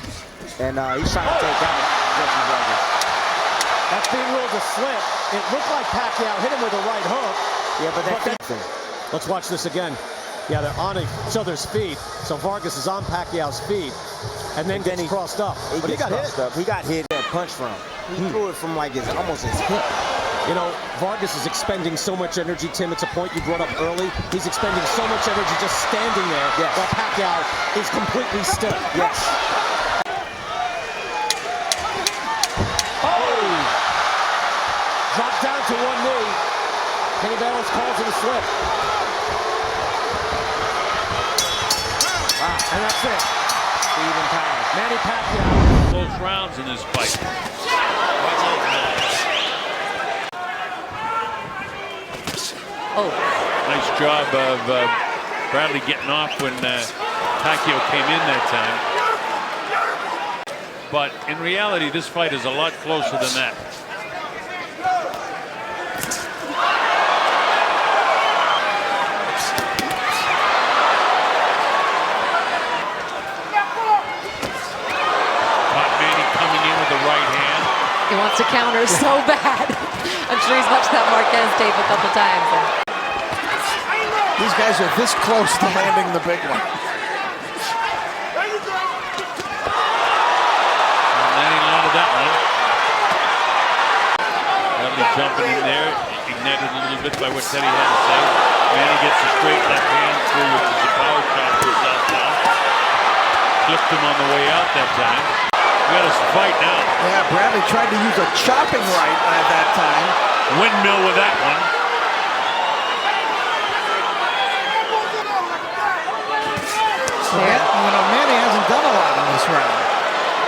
and he's trying to take out Vargas. That's being ruled a slip. It looked like Pacquiao hit him with a right hook. Yeah, but let's watch this again. Yeah, they're on each other's feet. So Vargas is on Pacquiao's feet, and then he crossed up. But he got hit. He got hit that punch from. He threw it from like almost his hip. You know, Vargas is expending so much energy, Tim. It's a point you brought up early. He's expending so much energy just standing there. Yes. While Pacquiao is completely still. Yes. Dropped down to one knee. Kenny Bayless calls it a slip. Wow, and that's it. Even power. Manny Pacquiao. Close rounds in this fight. Nice job of Bradley getting off when Pacquiao came in that time. But in reality, this fight is a lot closer than that. He wants to counter so bad. I'm sure he's watched that Marquez tape a couple times. These guys are this close to landing the big one. And that ain't a lot of that one. Bradley jumping in there, ignited a little bit by what Teddy had to say. Manny gets a straight left hand through, which is a power shot to his southpaw. Flipped him on the way out that time. We got a fight now. Yeah, Bradley tried to use a chopping right at that time. Windmill with that one. So, Manny hasn't done a lot in this round.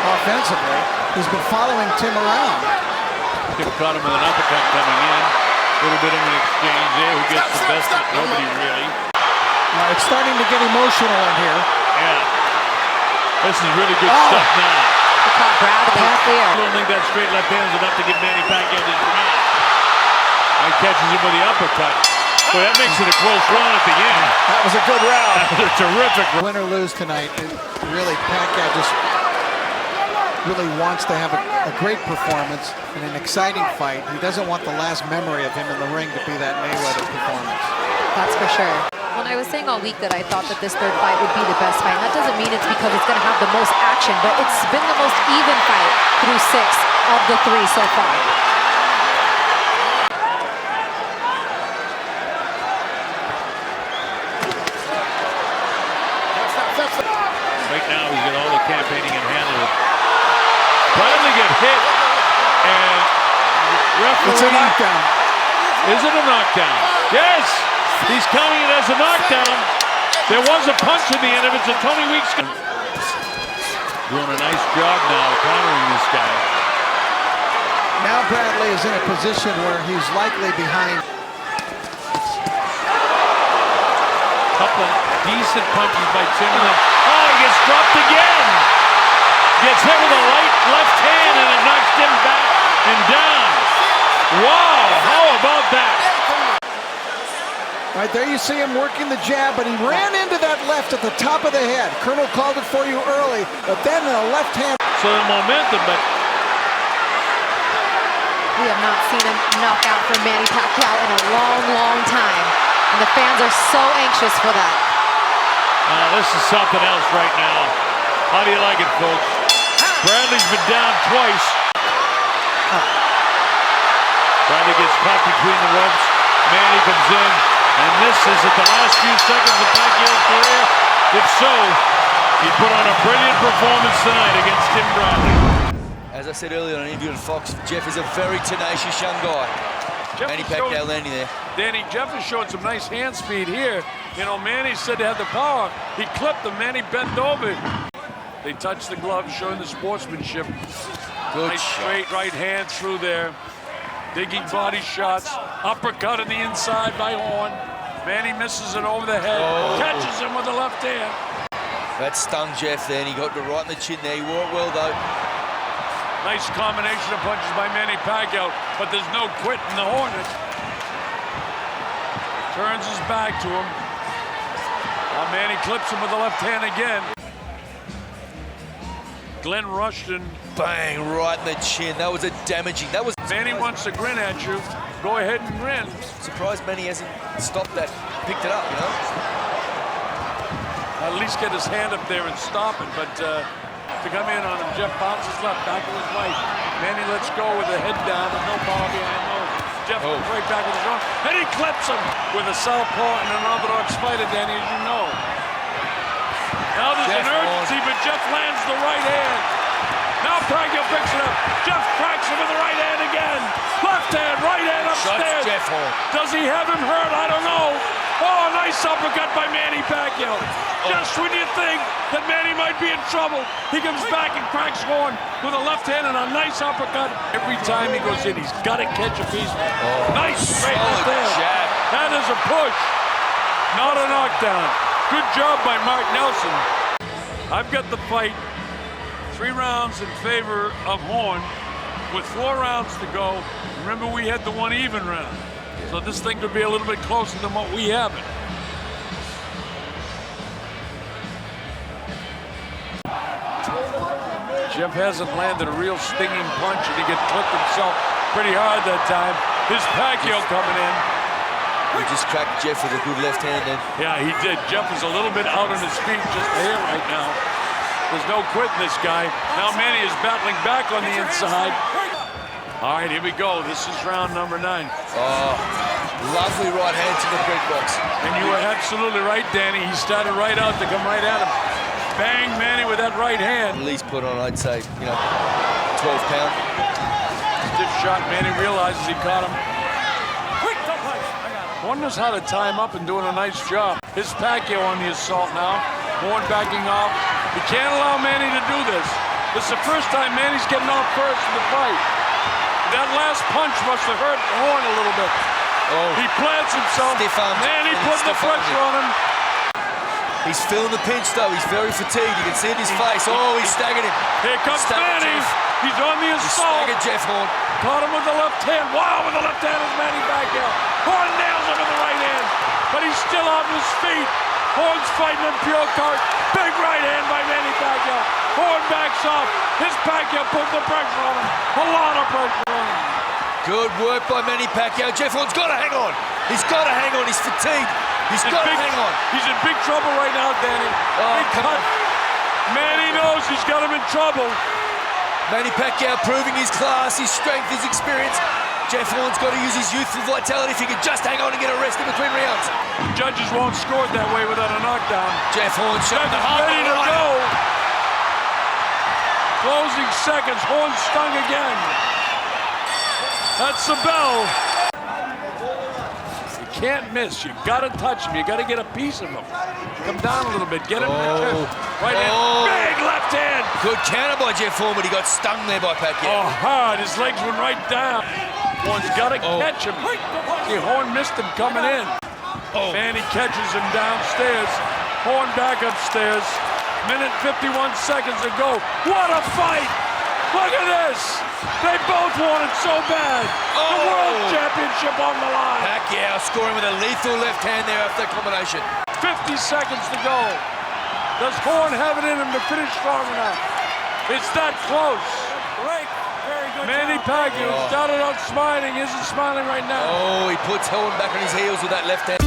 Offensively, he's been following Tim around. Tim caught him with an uppercut coming in. A little bit of an exchange there. Who gets the best of nobody really. It's starting to get emotional in here. Yeah. This is really good stuff now. Bradley clear. I don't think that straight left hand is enough to get Manny Pacquiao this round. And catches him with the uppercut. Boy, that makes it a close round at the end. That was a good round. That was a terrific round. Win or lose tonight, really Pacquiao just really wants to have a great performance and an exciting fight. He doesn't want the last memory of him in the ring to be that Mayweather performance. That's for sure. When I was saying all week that I thought that this third fight would be the best fight, that doesn't mean it's because it's going to have the most action, but it's been the most even fight through 6 of the 3 so far. Right now he's got all the campaigning in hand. Bradley get hit, and referee. It's a knockdown. Is it a knockdown? Yes! He's counting it as a knockdown. There was a punch in the end of it, so Tony Weeks doing a nice job now countering this guy. Now Bradley is in a position where he's likely behind. Couple of decent punches by Tim, and then, he gets dropped again. Gets hit with a light left hand, and it knocks Tim back and down. Wow, how about that? Right there you see him working the jab, but he ran into that left at the top of the head. Colonel called it for you early, but then the left hand. So the momentum, but we have not seen a knockout from Manny Pacquiao in a long, long time. And the fans are so anxious for that. This is something else right now. How do you like it, folks? Bradley's been down twice. Bradley gets caught between the ropes. Manny comes in. And this is at the last few seconds of Pacquiao's career. If so, he put on a brilliant performance tonight against Tim Bradley. As I said earlier on an interview on Fox, Jeff is a very tenacious young guy. Manny Pacquiao landing there. Danny, Jeff is showing some nice hand speed here. Manny said to have the power. He clipped him. Manny bent over. They touched the glove, showing the sportsmanship. Good nice shot. straight right hand through there. Digging body shots. Uppercut in the inside by Horn. Manny misses it over the head. Catches him with the left hand. That stung Jeff there, and he got the right in the chin there. He wore it well, though. Nice combination of punches by Manny Pacquiao, but there's no quit in the Hornet. Turns his back to him. Now Manny clips him with the left hand again. Glenn Rushton. Bang, right in the chin. That was a damaging. That was. Manny wants to grin at you. Go ahead and grin. Surprised Manny hasn't stopped that, picked it up, At least get his hand up there and stop it, but to come in on him, Jeff bounces left, back to his right. Manny lets go with the head down and no power behind those. Jeff goes right back with his own, and he clips him with a southpaw and an orthodox fighter, Danny, as you know. Now there's an urgency, but Jeff lands the right hand. Now Pacquiao picks it up. Jeff cracks him with the right hand again. Left hand, right hand upstairs. Jeff Horn. Does he have him hurt? I don't know. Oh, nice uppercut by Manny Pacquiao. Just when you think that Manny might be in trouble, he comes back and cracks Horn with a left hand and a nice uppercut. Every time he goes in, he's got to catch a piece. Nice straight left hand. That is a push, not a knockdown. Good job by Mark Nelson. I've got the fight 3 rounds in favor of Horn with 4 rounds to go. Remember, we had the 1 even round. So this thing could be a little bit closer than what we have it. Jeff hasn't landed a real stinging punch, and he gets clipped himself pretty hard that time. Here's Pacquiao coming in. He just cracked Jeff with a good left hand then. Yeah, he did. Jeff is a little bit out on his feet just a hair right now. There's no quitting this guy. Now Manny is battling back on the inside. All right, here we go. This is round number 9. Lovely right hand to the big box. And you were absolutely right, Danny. He started right out to come right at him. banged Manny with that right hand. At least put on, I'd say, 12 pound. Stiff shot. Manny realizes he caught him. Wonders how to tie him up and doing a nice job. Here's Pacquiao on the assault now. Horn backing off. You can't allow Manny to do this. This is the first time Manny's getting off first in the fight. That last punch must have hurt Horn a little bit. Oh. He plants himself. Manny putting the pressure on him. He's feeling the pinch, though. He's very fatigued. You can see it in his face. Oh, he's staggered him. Here comes Manny. He's on the assault. He staggered Jeff Horn. Caught him with the left hand. Wow, with the left hand is Manny Pacquiao. Horn nails him with the right hand, but he's still on his feet. Horn's fighting in pure cart. Big right hand by Manny Pacquiao. Horn backs off. His Pacquiao put the pressure on him. A lot of pressure on him. Good work by Manny Pacquiao. Jeff Horn's got to hang on. He's got to hang on. He's fatigued. He's got to hang on. He's in big trouble right now, Danny. Big cut. Manny knows he's got him in trouble. Manny Pacquiao proving his class, his strength, his experience. Jeff Horn's got to use his youthful vitality if he can just hang on and get a rest in between rounds. Judges won't score it that way without a knockdown. Jeff Horn shot the hard ready to go. Closing seconds. Horn stung again. That's the bell. You can't miss. You got to touch him. You got to get a piece of him. Come down a little bit. Get him in the chest. Right hand. Big left hand. Good counter by Jeff Horn, but he got stung there by Pacquiao. Oh, hard. His legs went right down. Horn's got to catch him. See, Horn missed him coming in. Manny catches him downstairs. Horn back upstairs. Minute 51 seconds to go. What a fight! Look at this! They both want it so bad. The World Championship on the line. Pacquiao scoring with a lethal left hand there after that combination. 50 seconds to go. Does Horn have it in him to finish strong enough? It's that close. Great. Very good Manny Pacquiao started out smiling, isn't smiling right now. Oh, he puts Horn back on his heels with that left hand.